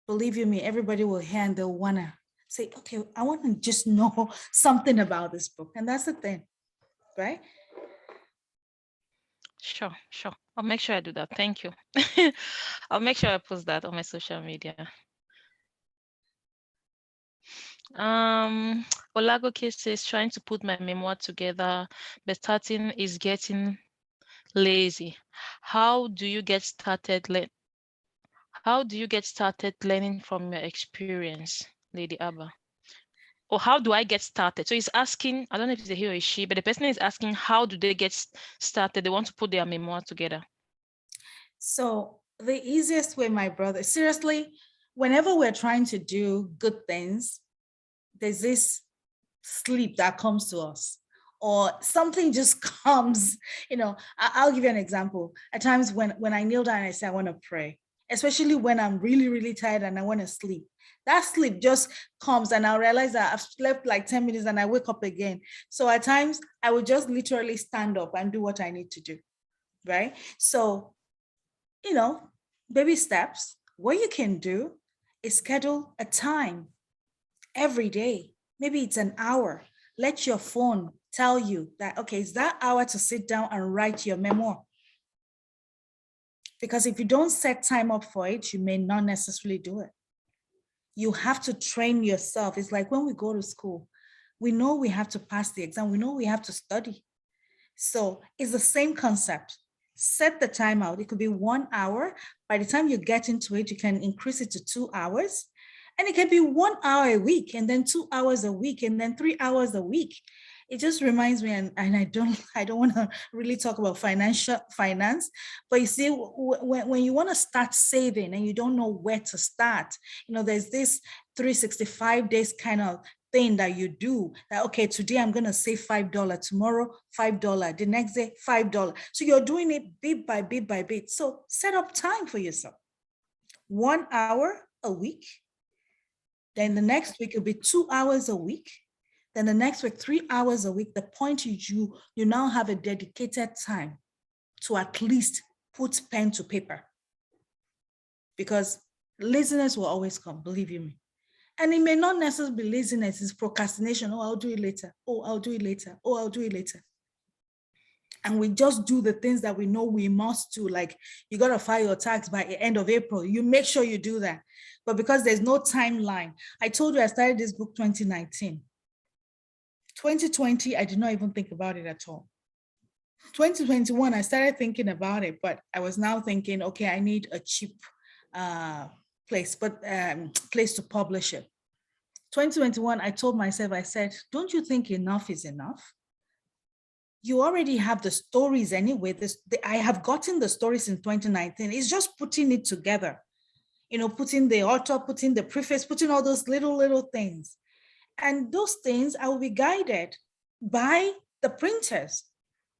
believe you me, everybody will hear and they'll want to say, okay, I want to just know something about this book. And that's the thing, right? Sure. I'll make sure I do that. Thank you. I'll make sure I post that on my social media. Olagoke says trying to put my memoir together, but starting is getting lazy. How do you get started? How do you get started learning from your experience, Lady Abha? Or how do I get started? So he's asking, I don't know if it's a he or a she, but the person is asking, how do they get started? They want to put their memoir together. So the easiest way, my brother, seriously, whenever we're trying to do good things, there's this sleep that comes to us, or something just comes. I'll give you an example. At times when I kneel down and I say I want to pray, especially when I'm really, really tired and I want to sleep, that sleep just comes and I'll realize that I've slept like 10 minutes and I wake up again. So at times I would just literally stand up and do what I need to do, right? So, baby steps. What you can do is schedule a time every day. Maybe it's an hour. Let your phone tell you that, okay, it's that hour to sit down and write your memoir. Because if you don't set time up for it, you may not necessarily do it. You have to train yourself. It's like when we go to school, we know we have to pass the exam. We know we have to study. So it's the same concept. Set the time out. It could be 1 hour. By the time you get into it, you can increase it to 2 hours. And it can be 1 hour a week, and then 2 hours a week, and then 3 hours a week. It just reminds me, and I don't want to really talk about finance, but you see, when you want to start saving and you don't know where to start, there's this 365 days kind of thing that you do, that, okay, today I'm going to save $5, tomorrow $5, the next day $5. So you're doing it bit by bit by bit. So set up time for yourself. 1 hour a week. Then the next week will be 2 hours a week. Then the next week, 3 hours a week. The point is you now have a dedicated time to at least put pen to paper. Because laziness will always come, believe you me. And it may not necessarily be laziness, it's procrastination. Oh, I'll do it later. Oh, I'll do it later. Oh, I'll do it later. And we just do the things that we know we must do. Like, you got to file your tax by the end of April. You make sure you do that. But because there's no timeline, I told you I started this book 2019. 2020, I did not even think about it at all. 2021, I started thinking about it, but I was now thinking, okay, I need a cheap place to publish it. 2021, I told myself, I said, don't you think enough is enough? You already have the stories anyway. I have gotten the stories in 2019. It's just putting it together, putting the author, putting the preface, putting all those little things. And those things, I will be guided by the printers.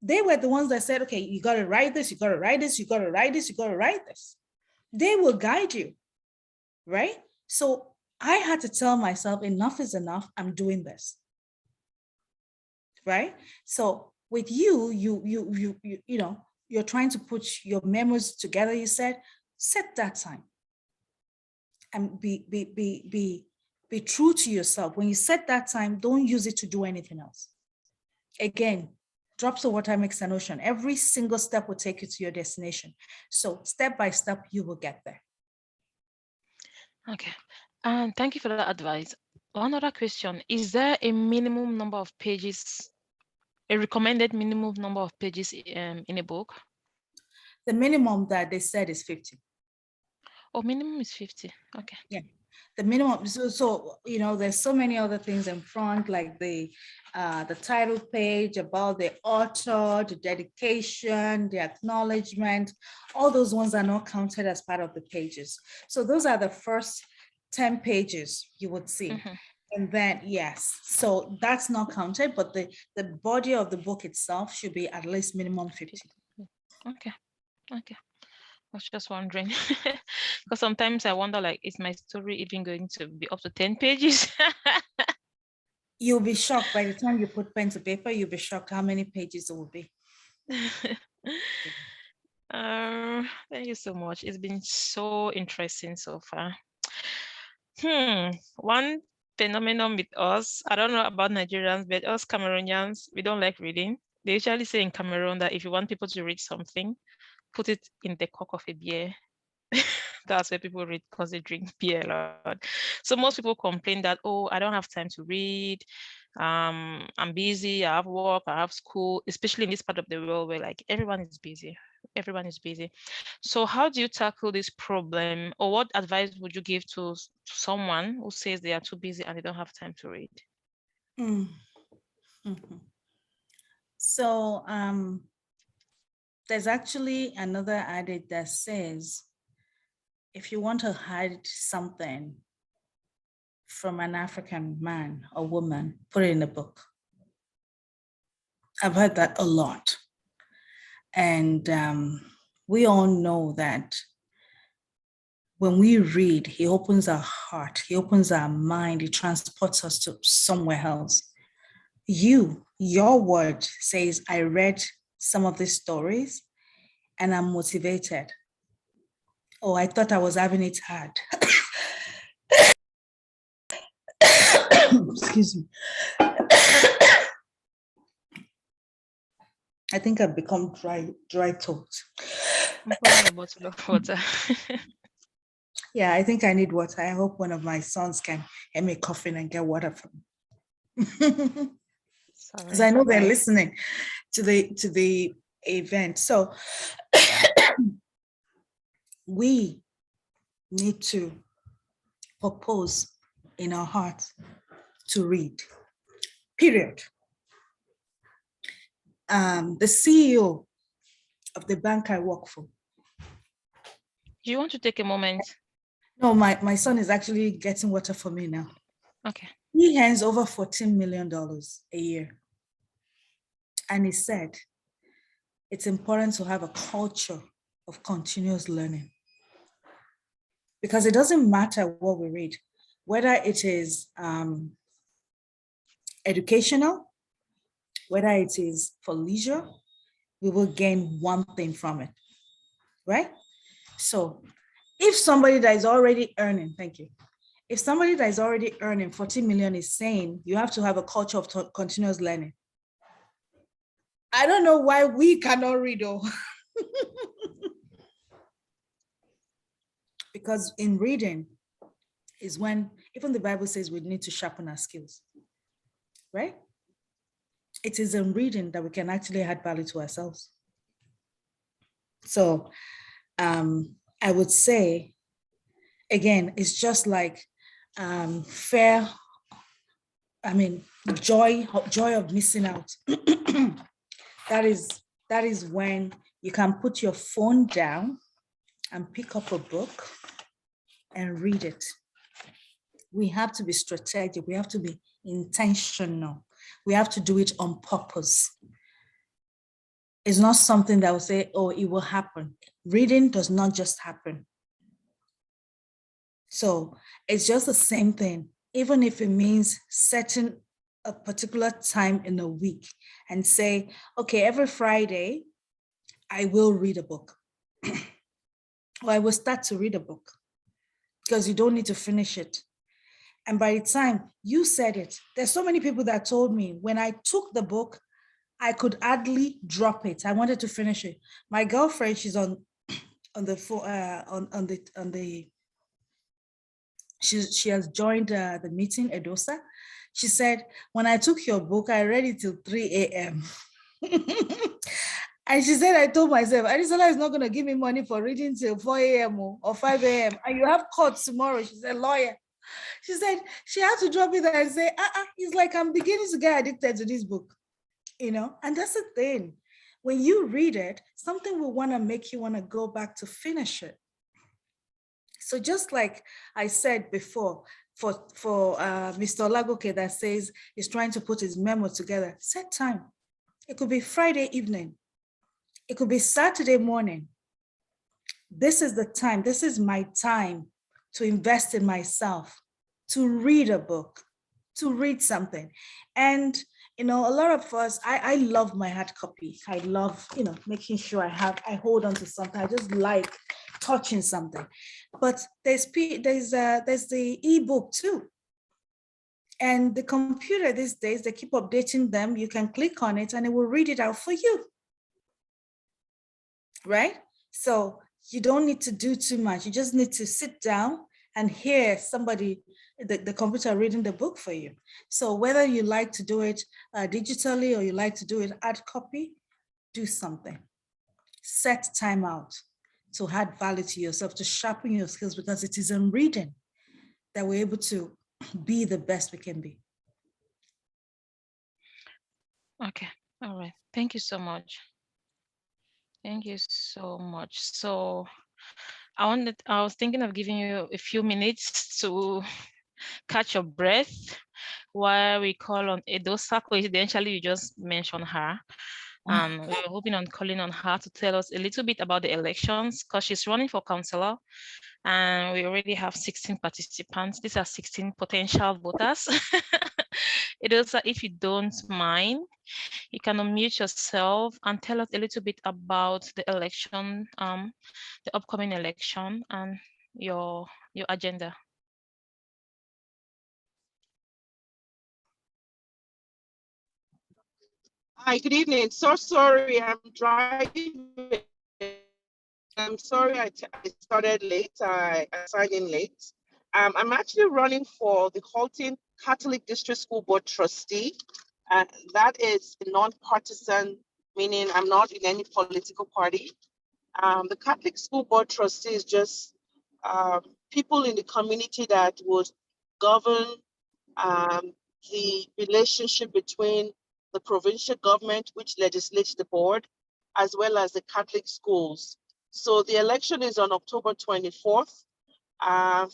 They were the ones that said, okay, you got to write this, you got to write this, you got to write this, you got to write this. They will guide you, right? So I had to tell myself, enough is enough. I'm doing this, right? So with you're trying to put your memories together. You said, set that time and be true to yourself. When you set that time, don't use it to do anything else. Again, drops of water makes an ocean. Every single step will take you to your destination. So step by step, you will get there. Okay. And thank you for that advice. One other question, is there a minimum number of pages, a recommended minimum number of pages in a book? The minimum that they said is 50. Oh, minimum is 50. Okay. Yeah. The minimum, so there's so many other things in front, like the title page, about the author, the dedication, the acknowledgement. All those ones are not counted as part of the pages. So those are the first 10 pages you would see. Mm-hmm. And then, yes, so that's not counted, but the body of the book itself should be at least minimum 50. Okay. I was just wondering, because sometimes I wonder, like, is my story even going to be up to 10 pages? You'll be shocked by the time you put pen to paper. You'll be shocked how many pages it will be. Thank you so much. It's been so interesting so far. One phenomenon with us, I don't know about Nigerians, but us Cameroonians, we don't like reading. They usually say in Cameroon that if you want people to read something, put it in the cork of a beer. That's where people read because they drink beer a lot. So most people complain that, oh, I don't have time to read. I'm busy, I have work, I have school, especially in this part of the world where like everyone is busy. Everyone is busy. So how do you tackle this problem, or what advice would you give to someone who says they are too busy and they don't have time to read? So there's actually another adage that says, if you want to hide something from an African man or woman, put it in a book. I've heard that a lot. And we all know that when we read, he opens our heart, he opens our mind, he transports us to somewhere else. Your word says, I read some of these stories and I'm motivated. Oh, I thought I was having it hard. Excuse me. I think I've become dry throat. I'm pouring a bottle of water. Yeah, I think I need water. I hope one of my sons can hear me coughing and get water from me. Because I know they're listening to the event. So we need to propose in our hearts to read, period. The CEO of the bank I work for. Do you want to take a moment? No, my son is actually getting water for me now. Okay. He earns over $14 million a year. And he said, it's important to have a culture of continuous learning. Because it doesn't matter what we read, whether it is educational, whether it is for leisure, we will gain one thing from it, right? So if somebody that is already earning, thank you. If somebody that is already earning 40 million is saying you have to have a culture of continuous learning, I don't know why we cannot read though. Because in reading is when, even the Bible says we need to sharpen our skills, right? It is in reading that we can actually add value to ourselves. So I would say, again, it's just like joy of missing out. That is when you can put your phone down and pick up a book and read it. We have to be strategic. We have to be intentional. We have to do it on purpose. It's not something that will say, oh, it will happen. Reading does not just happen. So it's just the same thing, even if it means setting a particular time in a week and say, okay, every Friday, I will read a book. Or I will start to read a book, because you don't need to finish it. And by the time you said it, there's so many people that told me when I took the book, I could hardly drop it. I wanted to finish it. My girlfriend, she's on the she has joined the meeting, Edosa. She said, when I took your book, I read it till 3 a.m. And she said, I told myself, Adejisola is not going to give me money for reading till 4 a.m. or 5 a.m. And you have court tomorrow. She said, lawyer. She said she had to drop it and say, it's like I'm beginning to get addicted to this book, you know? And that's the thing. When you read it, something will want to make you want to go back to finish it. So just like I said before, for Mr. Olagoke that says he's trying to put his memo together, set time. It could be Friday evening. It could be Saturday morning. This is the time. This is my time to invest in myself, to read a book, to read something. And a lot of us, I love my hard copy. I love, making sure I hold on to something. I just like touching something. But there's the ebook too. And the computer these days, they keep updating them. You can click on it and it will read it out for you. Right? So you don't need to do too much. You just need to sit down and hear somebody, the computer reading the book for you. So whether you like to do it digitally or you like to do it hard copy, do something. Set time out to add value to yourself, to sharpen your skills, because it is in reading that we're able to be the best we can be. Okay, all right. Thank you so much. Thank you so much. So I was thinking of giving you a few minutes to catch your breath while we call on Edosa. Coincidentally, you just mentioned her. And we were hoping on calling on her to tell us a little bit about the elections, because she's running for councillor and we already have 16 participants. These are 16 potential voters. Edosa, if you don't mind, you can unmute yourself and tell us a little bit about the election, the upcoming election, and your agenda. Hi, good evening. So sorry, I'm driving. I'm sorry I started late. I signed in late. I'm actually running for the Halton Catholic District School Board trustee. That is non-partisan, meaning I'm not in any political party. The Catholic School Board trustee is just people in the community that would govern the relationship between the provincial government, which legislates the board, as well as the Catholic schools. So the election is on October 24th.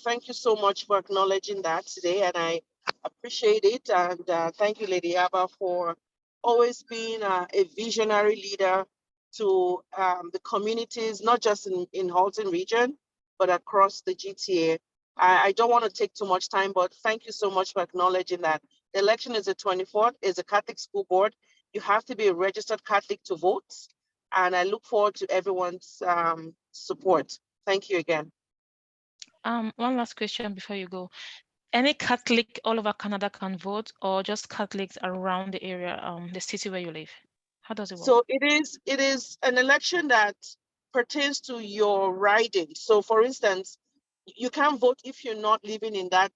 Thank you so much for acknowledging that today, and I appreciate it. And thank you, Lady Abha, for always being a visionary leader to the communities, not just in Halton region, but across the GTA. I don't want to take too much time, but thank you so much for acknowledging that. The election is the 24th, is a Catholic school board. You have to be a registered Catholic to vote. And I look forward to everyone's support. Thank you again. One last question before you go. Any Catholic all over Canada can vote, or just Catholics around the area, the city where you live? How does it work? So it is an election that pertains to your riding. So for instance, you can't vote if you're not living in that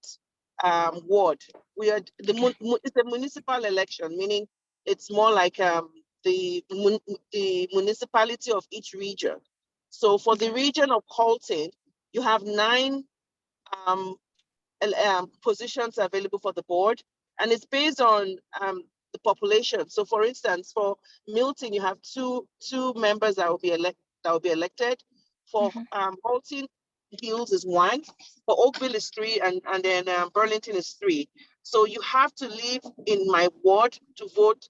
ward. It's a municipal election, meaning it's more like the municipality of each region. So for the region of Halton, you have 9 positions available for the board, and it's based on the population. So for instance, for Milton, you have two members that will be elected. For Halton Hills is 1, for Oakville is 3, and then Burlington is 3. So you have to live in my ward to vote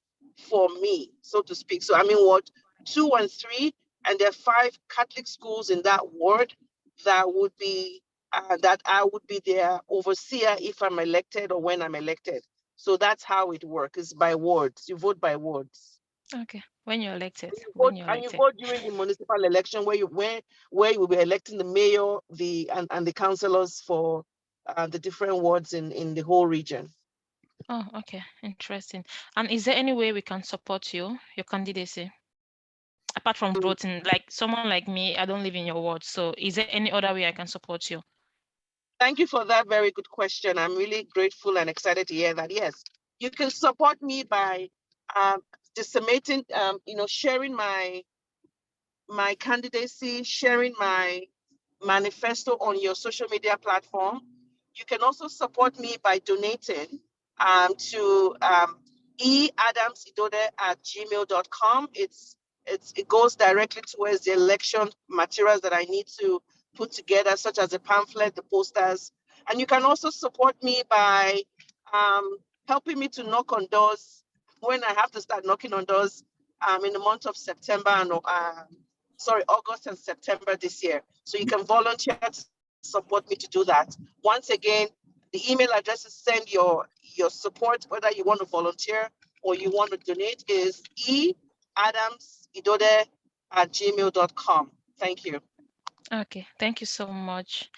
for me, so to speak. So I'm in Ward 2 and 3, and there are 5 Catholic schools in that ward that would be that I would be their overseer if I'm elected or when I'm elected. So that's how it works. It's by wards. You vote by wards. Okay. When you're elected. And you vote during the municipal election where you will be electing the mayor, and the councillors for the different wards in the whole region. Oh, okay. Interesting. And is there any way we can support you, your candidacy? Apart from voting, like someone like me, I don't live in your ward. So is there any other way I can support you? Thank you for that very good question. I'm really grateful and excited to hear that. Yes, you can support me by disseminating, sharing my candidacy, sharing my manifesto on your social media platform. You can also support me by donating to eadamsidode@gmail.com. It goes directly towards the election materials that I need to put together, such as the pamphlet, the posters. And you can also support me by helping me to knock on doors when I have to start knocking on doors in the month of September and August and September this year. So you can volunteer to support me to do that. Once again, The email address to send your support, whether you want to volunteer or you want to donate, is eadamsidode@gmail.com. Thank you. Okay, thank you so much.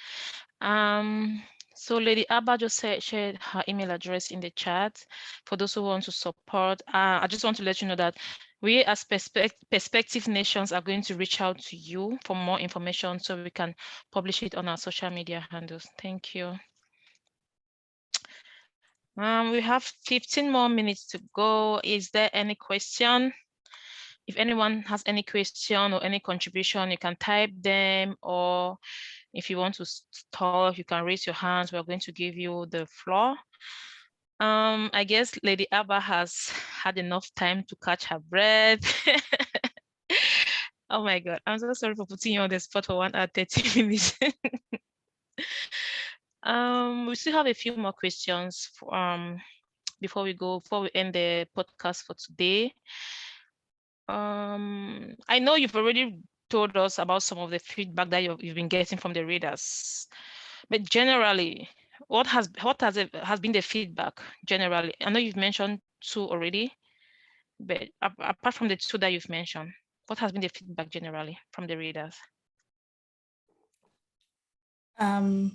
So Lady Abha just shared her email address in the chat for those who want to support. I just want to let you know that we as Perspective Nations are going to reach out to you for more information so we can publish it on our social media handles. Thank you. We have 15 more minutes to go. Is there any question? If anyone has any question or any contribution, you can type them, or if you want to talk, you can raise your hands. We're going to give you the floor. I guess Lady Abha has had enough time to catch her breath. Oh my God, I'm so sorry for putting you on the spot for 1 hour 30 minutes. We still have a few more questions before we end the podcast for today. I know you've already told us about some of the feedback that you've been getting from the readers, but generally, what has been the feedback generally? I know you've mentioned 2 already, but apart from the 2 that you've mentioned, what has been the feedback generally from the readers? The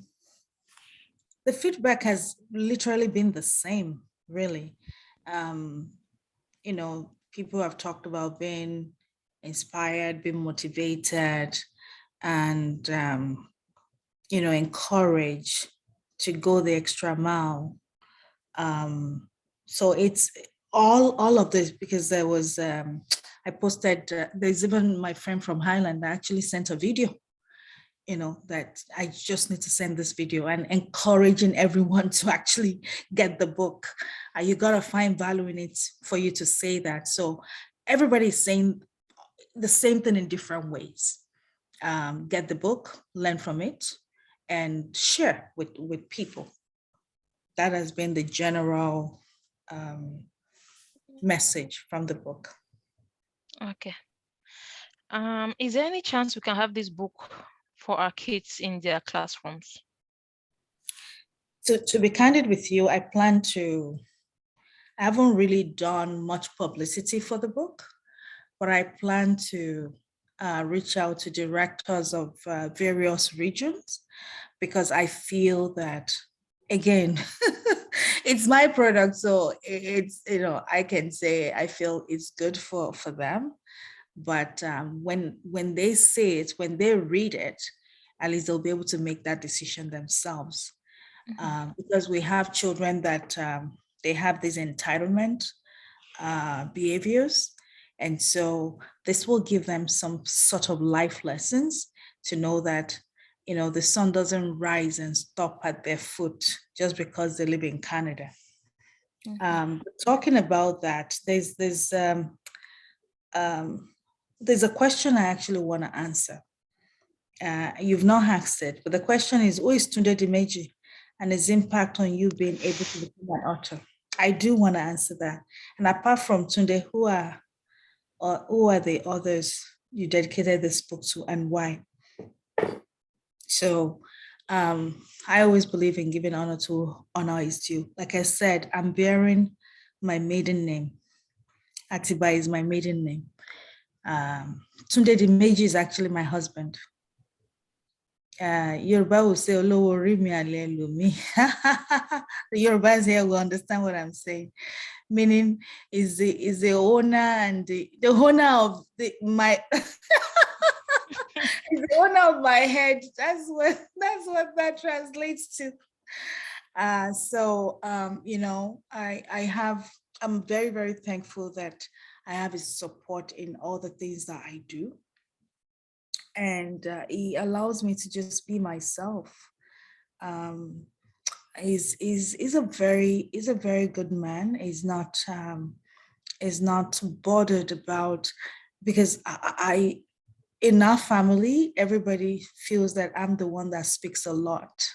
feedback has literally been the same, really. People have talked about being inspired, being motivated, and, encouraged to go the extra mile. So it's all of this, because there was, I posted, there's even my friend from Highland that actually sent a video, that I just need to send this video, and encouraging everyone to actually get the book. You got to find value in it for you to say that. So everybody's saying the same thing in different ways. Get the book, learn from it, and share with people. That has been the general message from the book. Okay. Is there any chance we can have this book for our kids in their classrooms? To be candid with you, I haven't really done much publicity for the book, but I plan to reach out to directors of various regions, because I feel that, again, it's my product. So it's, I can say I feel it's good for them. But when they say it, when they read it, at least they'll be able to make that decision themselves. Because we have children that they have these entitlement behaviors. And so this will give them some sort of life lessons to know that, the sun doesn't rise and stop at their foot just because they live in Canada. Talking about that, there's a question I actually want to answer. You've not asked it, but the question is, who is Tunde Dimeji and his impact on you being able to become an author? I do want to answer that. And apart from Tunde, who are the others you dedicated this book to, and why? So I always believe in giving honor to honor is due. Like I said, I'm bearing my maiden name. Atiba is my maiden name. Tunde Dimeji is actually my husband. Yoruba will say, Olowo ori mi ale lomi. The Yorubas here will understand what I'm saying. Meaning is the owner and the owner of my is the owner of my head. That's what that translates to. I'm very, very thankful that I have his support in all the things that I do. And he allows me to just be myself. He's a very good man. He's not bothered about, because I in our family, everybody feels that I'm the one that speaks a lot.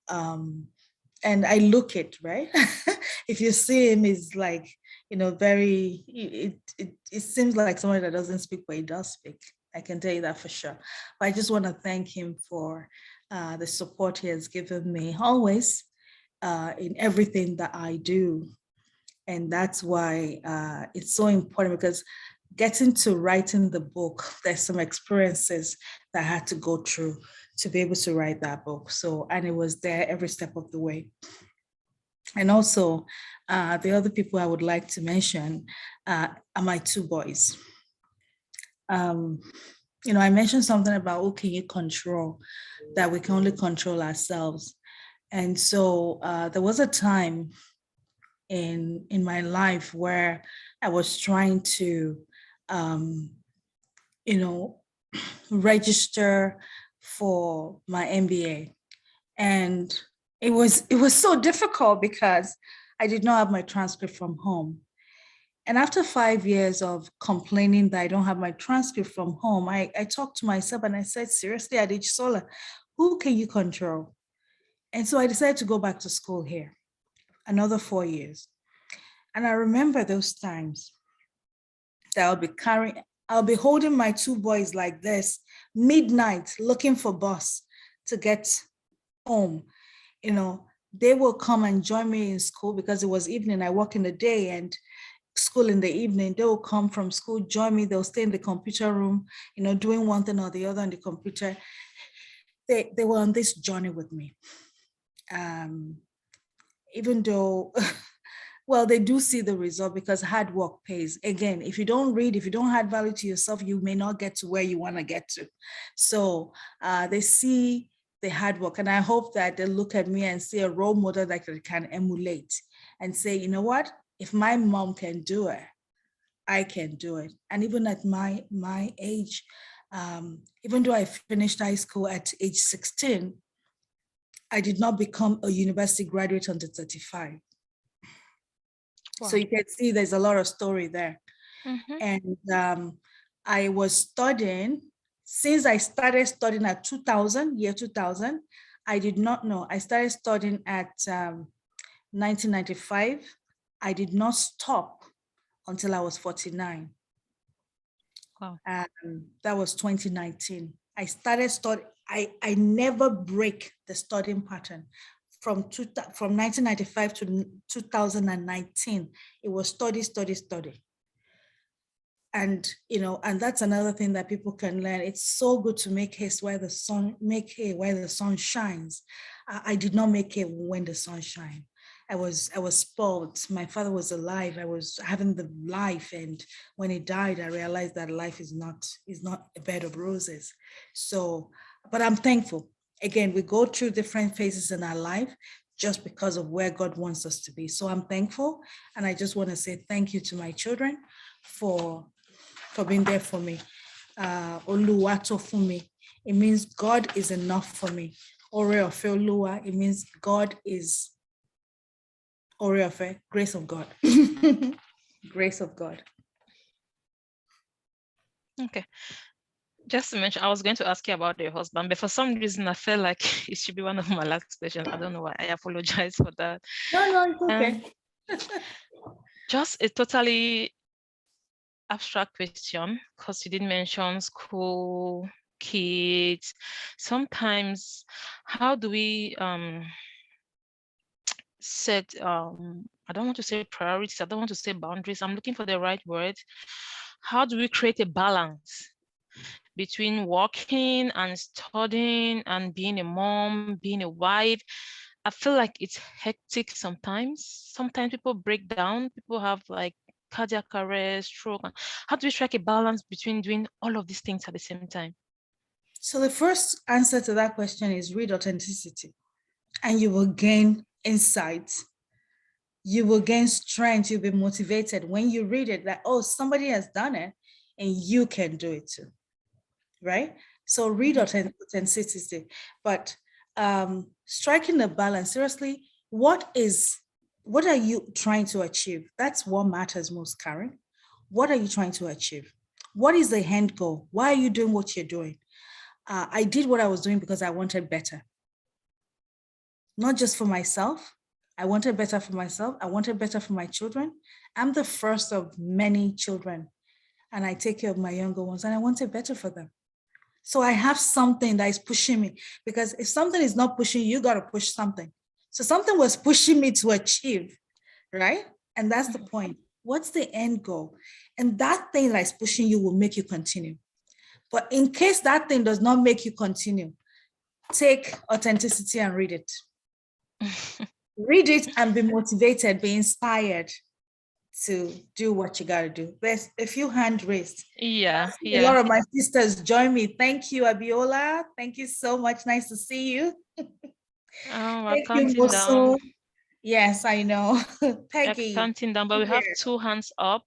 And I look it, right? If you see him, he's like, very, it seems like someone that doesn't speak, but he does speak. I can tell you that for sure. But I just want to thank him for the support he has given me always. in everything that I do. And that's why it's so important, because getting to writing the book, there's some experiences that I had to go through to be able to write that book. So, and it was there every step of the way. And also, the other people I would like to mention are my two boys. I mentioned something about, oh, can you control, that we can only control ourselves. And so there was a time in my life where I was trying to, register for my MBA. And it was so difficult because I did not have my transcript from home. And after 5 years of complaining that I don't have my transcript from home, I talked to myself and I said, seriously, Adejisola, who can you control? And so I decided to go back to school here, another 4 years. And I remember those times that I'll be holding my two boys like this, midnight, looking for bus to get home. They will come and join me in school because it was evening. I work in the day and school in the evening. They will come from school, join me. They'll stay in the computer room, doing one thing or the other on the computer. They were on this journey with me. Even though, well, they do see the result because hard work pays. Again, if you don't read, if you don't add value to yourself, you may not get to where you want to get to. So they see the hard work. And I hope that they look at me and see a role model that they can emulate and say, you know what, if my mom can do it, I can do it. And even at my age, even though I finished high school at age 16, I did not become a university graduate until 35. Wow. So you can see there's a lot of story there. Mm-hmm. And I was studying, since I started studying at 2000, I did not know. I started studying at 1995. I did not stop until I was 49. Wow. That was 2019. I started studying. I never break the studying pattern. From 1995 to 2019, it was study. And, and that's another thing that people can learn. It's so good to make hay while the sun shines. I did not make hay when the sun shines. I was spoiled. My father was alive. I was having the life. And when he died, I realized that life is not a bed of roses. So, but I'm thankful. Again, we go through different phases in our life just because of where God wants us to be. So I'm thankful. And I just want to say thank you to my children for being there for me. Oluwato for me. It means God is enough for me. Oreofe Oluwa, it means God is Oreofe, grace of God. Grace of God. Okay. Just to mention, I was going to ask you about your husband, but for some reason I felt like it should be one of my last questions. I don't know why. I apologize for that. No, it's okay. Just a totally abstract question, because you did mention school, kids. Sometimes, how do we set, I don't want to say priorities, I don't want to say boundaries, I'm looking for the right word. How do we create a balance between working and studying and being a mom, being a wife? I feel like it's hectic sometimes. Sometimes people break down, people have like cardiac arrest, stroke. How do we strike a balance between doing all of these things at the same time? So the first answer to that question is read authenticity, and you will gain insight. You will gain strength. You'll be motivated when you read it, that, oh, somebody has done it and you can do it too, right? So read authenticity, but striking the balance, seriously, what are you trying to achieve? That's what matters most, Karen. What are you trying to achieve? What is the end goal? Why are you doing what you're doing? I did what I was doing because I wanted better. Not just for myself. I wanted better for myself. I wanted better for my children. I'm the first of many children, and I take care of my younger ones, and I wanted better for them. So I have something that is pushing me, because if something is not pushing you, got to push something. So something was pushing me to achieve, right? And that's the point. What's the end goal? And that thing that's pushing you will make you continue. But in case that thing does not make you continue, take authenticity and read it. Read it and be motivated, be inspired to do what you got to do. There's a few hand raised. Yeah, A lot of my sisters join me. Thank you, Abiola. Thank you so much. Nice to see you. We're Thank you, counting down. Moso. Yes, I know. Peggy. We're counting down, but we have 2 hands up.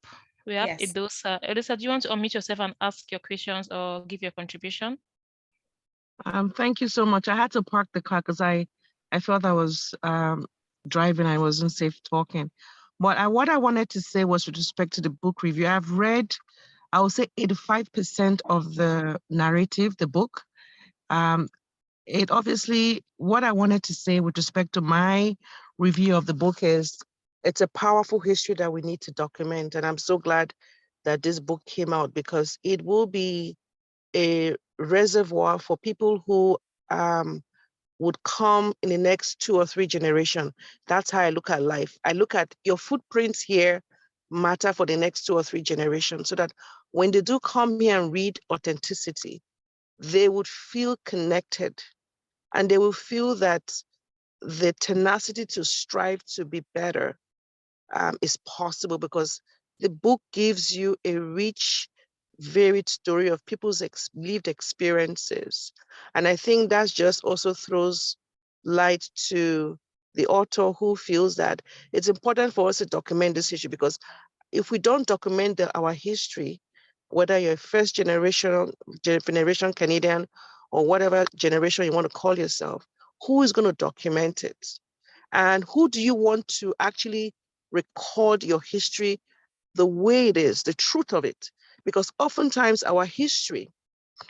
We have Yes. Edosa. Edosa, do you want to unmute yourself and ask your questions or give your contribution? Thank you so much. I had to park the car because I felt I was driving. I wasn't safe talking. But what I wanted to say was with respect to the book review. I've read, I would say 85% of the narrative, the book. It obviously, what I wanted to say with respect to my review of the book is it's a powerful history that we need to document. And I'm so glad that this book came out because it will be a reservoir for people who would come in the next 2 or 3 generations. That's how I look at life. I look at your footprints here matter for the next 2 or 3 generations so that when they do come here and read authenticity, they would feel connected and they will feel that the tenacity to strive to be better is possible because the book gives you a rich, varied story of people's lived experiences. And I think that just also throws light to the author who feels that it's important for us to document this history because if we don't document our history, whether you're a first generation Canadian or whatever generation you want to call yourself, who is going to document it? And who do you want to actually record your history the way it is, the truth of it? Because oftentimes our history,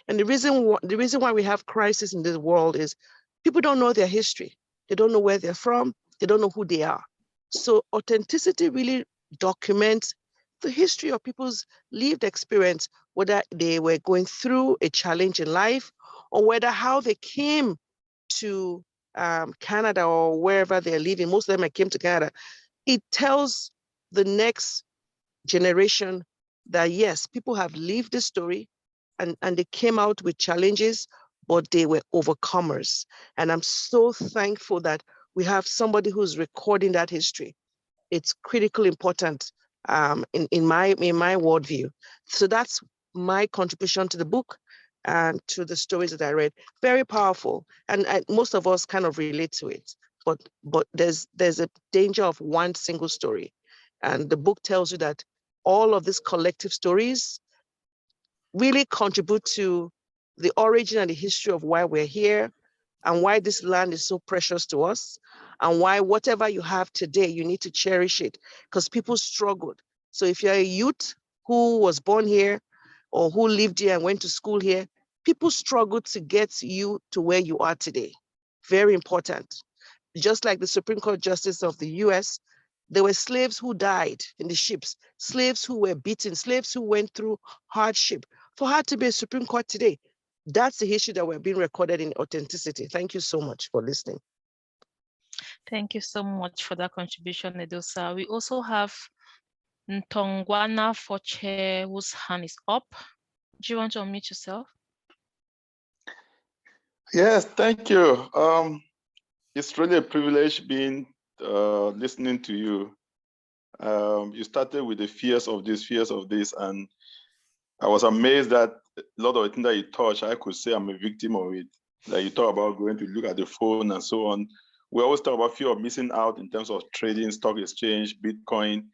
and the reason why we have crisis in this world is people don't know their history. They don't know where they're from. They don't know who they are. So authenticity really documents the history of people's lived experience, whether they were going through a challenge in life or whether how they came to Canada or wherever they're living. Most of them came to Canada. It tells the next generation that yes, people have lived this story and they came out with challenges, but they were overcomers. And I'm so thankful that we have somebody who's recording that history. It's critically important in my worldview. So that's my contribution to the book and to the stories that I read. Very powerful, and most of us kind of relate to it. But there's a danger of one single story, and the book tells you that all of these collective stories really contribute to the origin and the history of why we're here and why this land is so precious to us and why whatever you have today, you need to cherish it because people struggled. So if you're a youth who was born here or who lived here and went to school here, people struggled to get you to where you are today. Very important. Just like the Supreme Court Justice of the US, there were slaves who died in the ships, slaves who were beaten, slaves who went through hardship for her to be a Supreme Court today. That's the history that we're being recorded in authenticity. Thank you so much for listening. Thank you so much for that contribution, Edosa. We also have Ntongwana Foche, whose hand is up. Do you want to unmute yourself? Yes, thank you. It's really a privilege being listening to you. You started with the fears of this, and I was amazed that a lot of the things that you touched, I could say I'm a victim of it. Like you talk about going to look at the phone and so on. We always talk about fear of missing out in terms of trading, stock exchange, Bitcoin,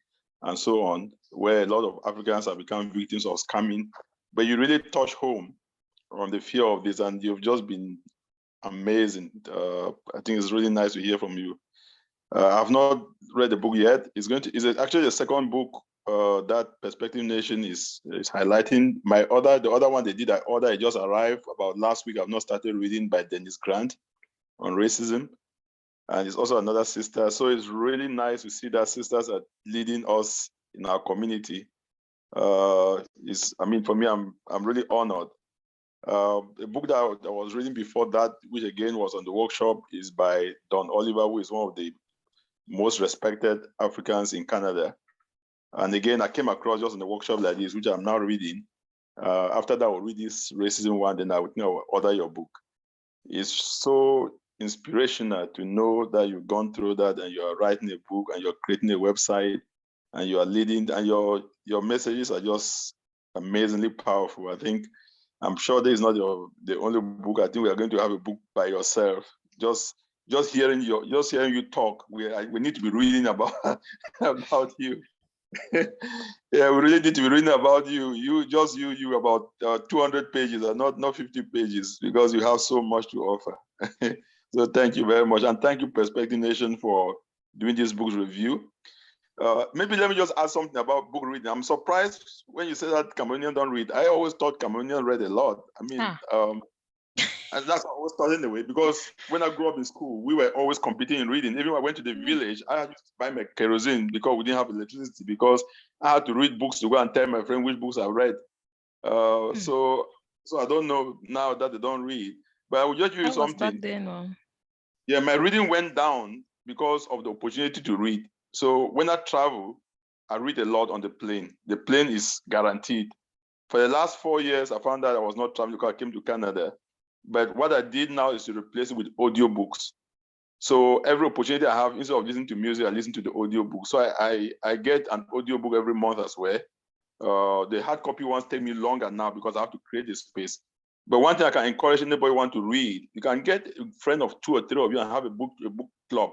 and so on, where a lot of Africans have become victims of scamming. But you really touch home on the fear of this, and you've just been amazing. I think it's really nice to hear from you. I've not read the book yet. It's actually the second book that Perspective Nation is highlighting. The other one they did, it just arrived about last week. I've not started reading by Dennis Grant on racism. And it's also another sister. So it's really nice to see that sisters are leading us in our community. For me, I'm really honored. The book that I was reading before that, which again was on the workshop, is by Don Oliver, who is one of the most respected Africans in Canada. And again, I came across just in the workshop like this, which I'm now reading. After that, I'll read this racism one, then I would order your book. It's so inspirational to know that you've gone through that and you're writing a book and you're creating a website and you are leading, and your messages are just amazingly powerful. I'm sure this is not the only book. I think we are going to have a book by yourself. Just hearing you talk, we need to be reading about about you. Yeah, we really need to be reading about you. You about 200 pages and not 50 pages, because you have so much to offer. So thank you very much, and thank you Perspective Nation for doing this book review. Maybe let me just add something about book reading. I'm surprised when you say that Cameroonians don't read. I always thought Cameroonians read a lot. I mean, and that's what I was thought anyway, because when I grew up in school, we were always competing in reading. Even when I went to the village, I had to buy my kerosene because we didn't have electricity, because I had to read books to go and tell my friend which books I read. So I don't know now that they don't read, but I will just give you something. Back then, Yeah, my reading went down because of the opportunity to read. So when I travel, I read a lot on the plane. The plane is guaranteed. For the last 4 years, I found that I was not traveling because I came to Canada. But what I did now is to replace it with audiobooks. So every opportunity I have, instead of listening to music, I listen to the audiobook. So I get an audiobook every month as well. The hard copy ones take me longer now because I have to create the space. But one thing I can encourage anybody who want to read, you can get a friend of 2 or 3 of you and have a book club.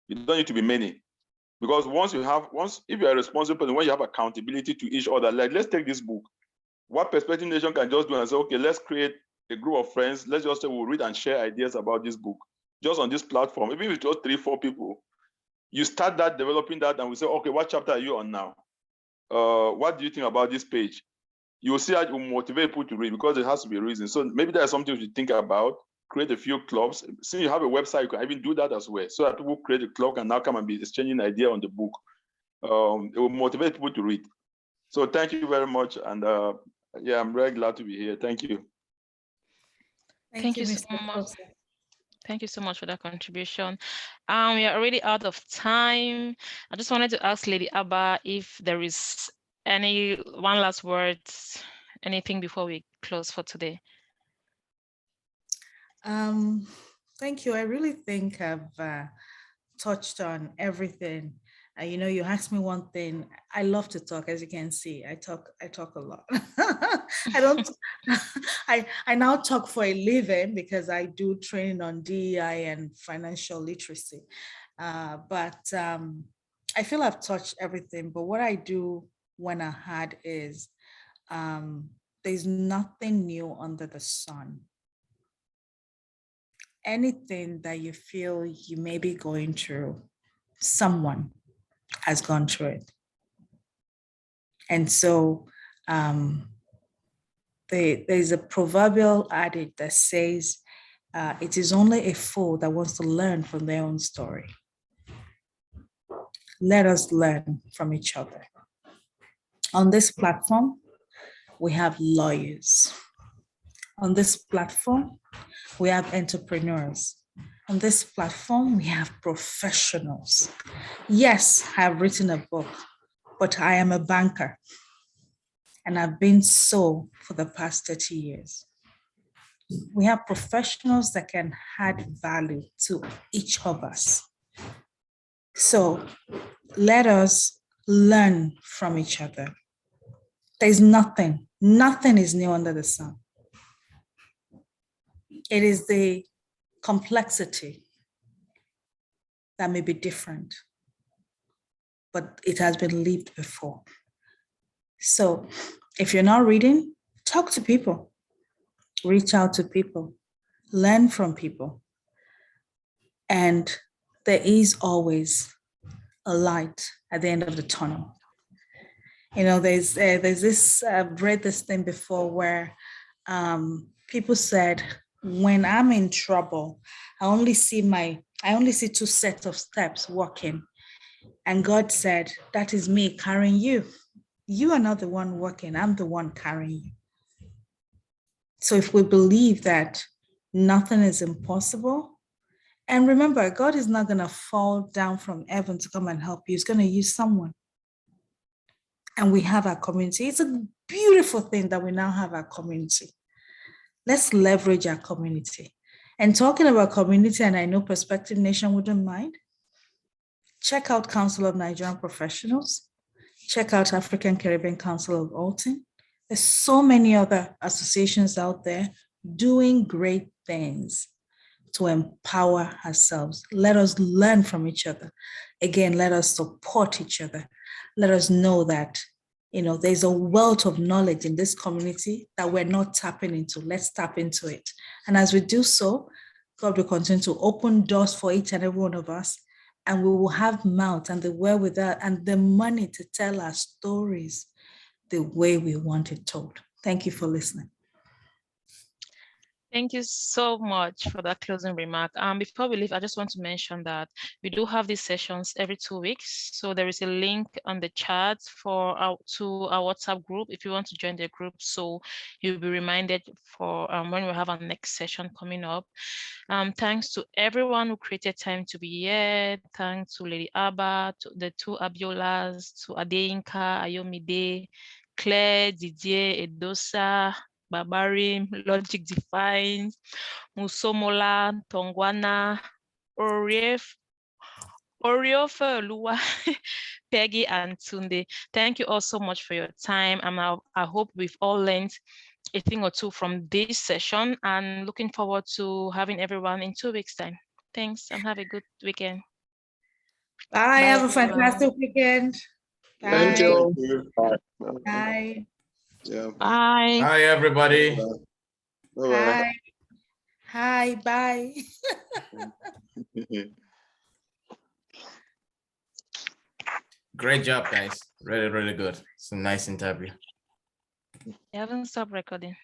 You don't need to be many. Because if you're a responsible person, when you have accountability to each other, like let's take this book. What Perspective Nation can just do and say, okay, let's create a group of friends. Let's just say we'll read and share ideas about this book just on this platform. Even if it's just 3, 4 people, you start that, developing that, and we say, okay, what chapter are you on now? What do you think about this page? You will see how it will motivate people to read, because there has to be a reason. So maybe there's something you should think about. Create a few clubs. Since you have a website, you can even do that as well, so that people create a club and now come and be exchanging idea on the book. It will motivate people to read. So thank you very much, and yeah, I'm very glad to be here. Thank you. Thank you so much. Thank you so much for that contribution. We are already out of time. I just wanted to ask Lady Abha if there is one last word, anything before we close for today. Thank you. I really think I've touched on everything. You asked me one thing. I love to talk, as you can see. I talk a lot. I now talk for a living because I do training on DEI and financial literacy. But I feel I've touched everything. But what I do when I had is there's nothing new under the sun. Anything that you feel you may be going through, someone has gone through it. And so there's a proverbial adage that says, it is only a fool that wants to learn from their own story. Let us learn from each other. On this platform, we have lawyers. On this platform, we have entrepreneurs. On this platform, we have professionals. Yes, I have written a book, but I am a banker, and I've been so for the past 30 years. We have professionals that can add value to each of us. So let us learn from each other. There's nothing is new under the sun. It is the complexity that may be different, but it has been lived before. So if you're not reading, talk to people, reach out to people, learn from people. And there is always a light at the end of the tunnel. There's this, I've read this thing before where people said, when I'm in trouble, I only see 2 sets of steps walking. And God said, that is me carrying you. You are not the one walking, I'm the one carrying you. So if we believe that nothing is impossible, and remember, God is not going to fall down from heaven to come and help you. He's going to use someone. And we have our community. It's a beautiful thing that we now have our community. Let's leverage our community. And talking about community, and I know Perspective Nation wouldn't mind, check out Council of Nigerian Professionals. Check out African Caribbean Council of Alton. There's so many other associations out there doing great things to empower ourselves. Let us learn from each other. Again, let us support each other. Let us know that, there's a wealth of knowledge in this community that we're not tapping into. Let's tap into it. And as we do so, God will continue to open doors for each and every one of us. And we will have mouth and the wherewithal and the money to tell our stories the way we want it told. Thank you for listening. Thank you so much for that closing remark. Before we leave, I just want to mention that we do have these sessions every 2 weeks. So there is a link on the chat to our WhatsApp group if you want to join the group. So you'll be reminded for when we have our next session coming up. Thanks to everyone who created time to be here. Thanks to Lady Abha, to the two Abiolas, to Adeyinka, Ayomide, Claire, Didier, Edosa, Barbarim, Logic Defines, Musomola, Tongwana, Oriofe Lua, Peggy, and Tunde. Thank you all so much for your time. I hope we've all learned a thing or two from this session, and looking forward to having everyone in 2 weeks' time. Thanks, and have a good weekend. Bye. Bye, Have a everyone. fantastic weekend. Bye. Thank you. Bye. Bye. Yeah. Bye. Hi, everybody. Bye-bye. Hi. Bye. Great job, guys. Really, really good. It's a nice interview. You haven't stopped recording.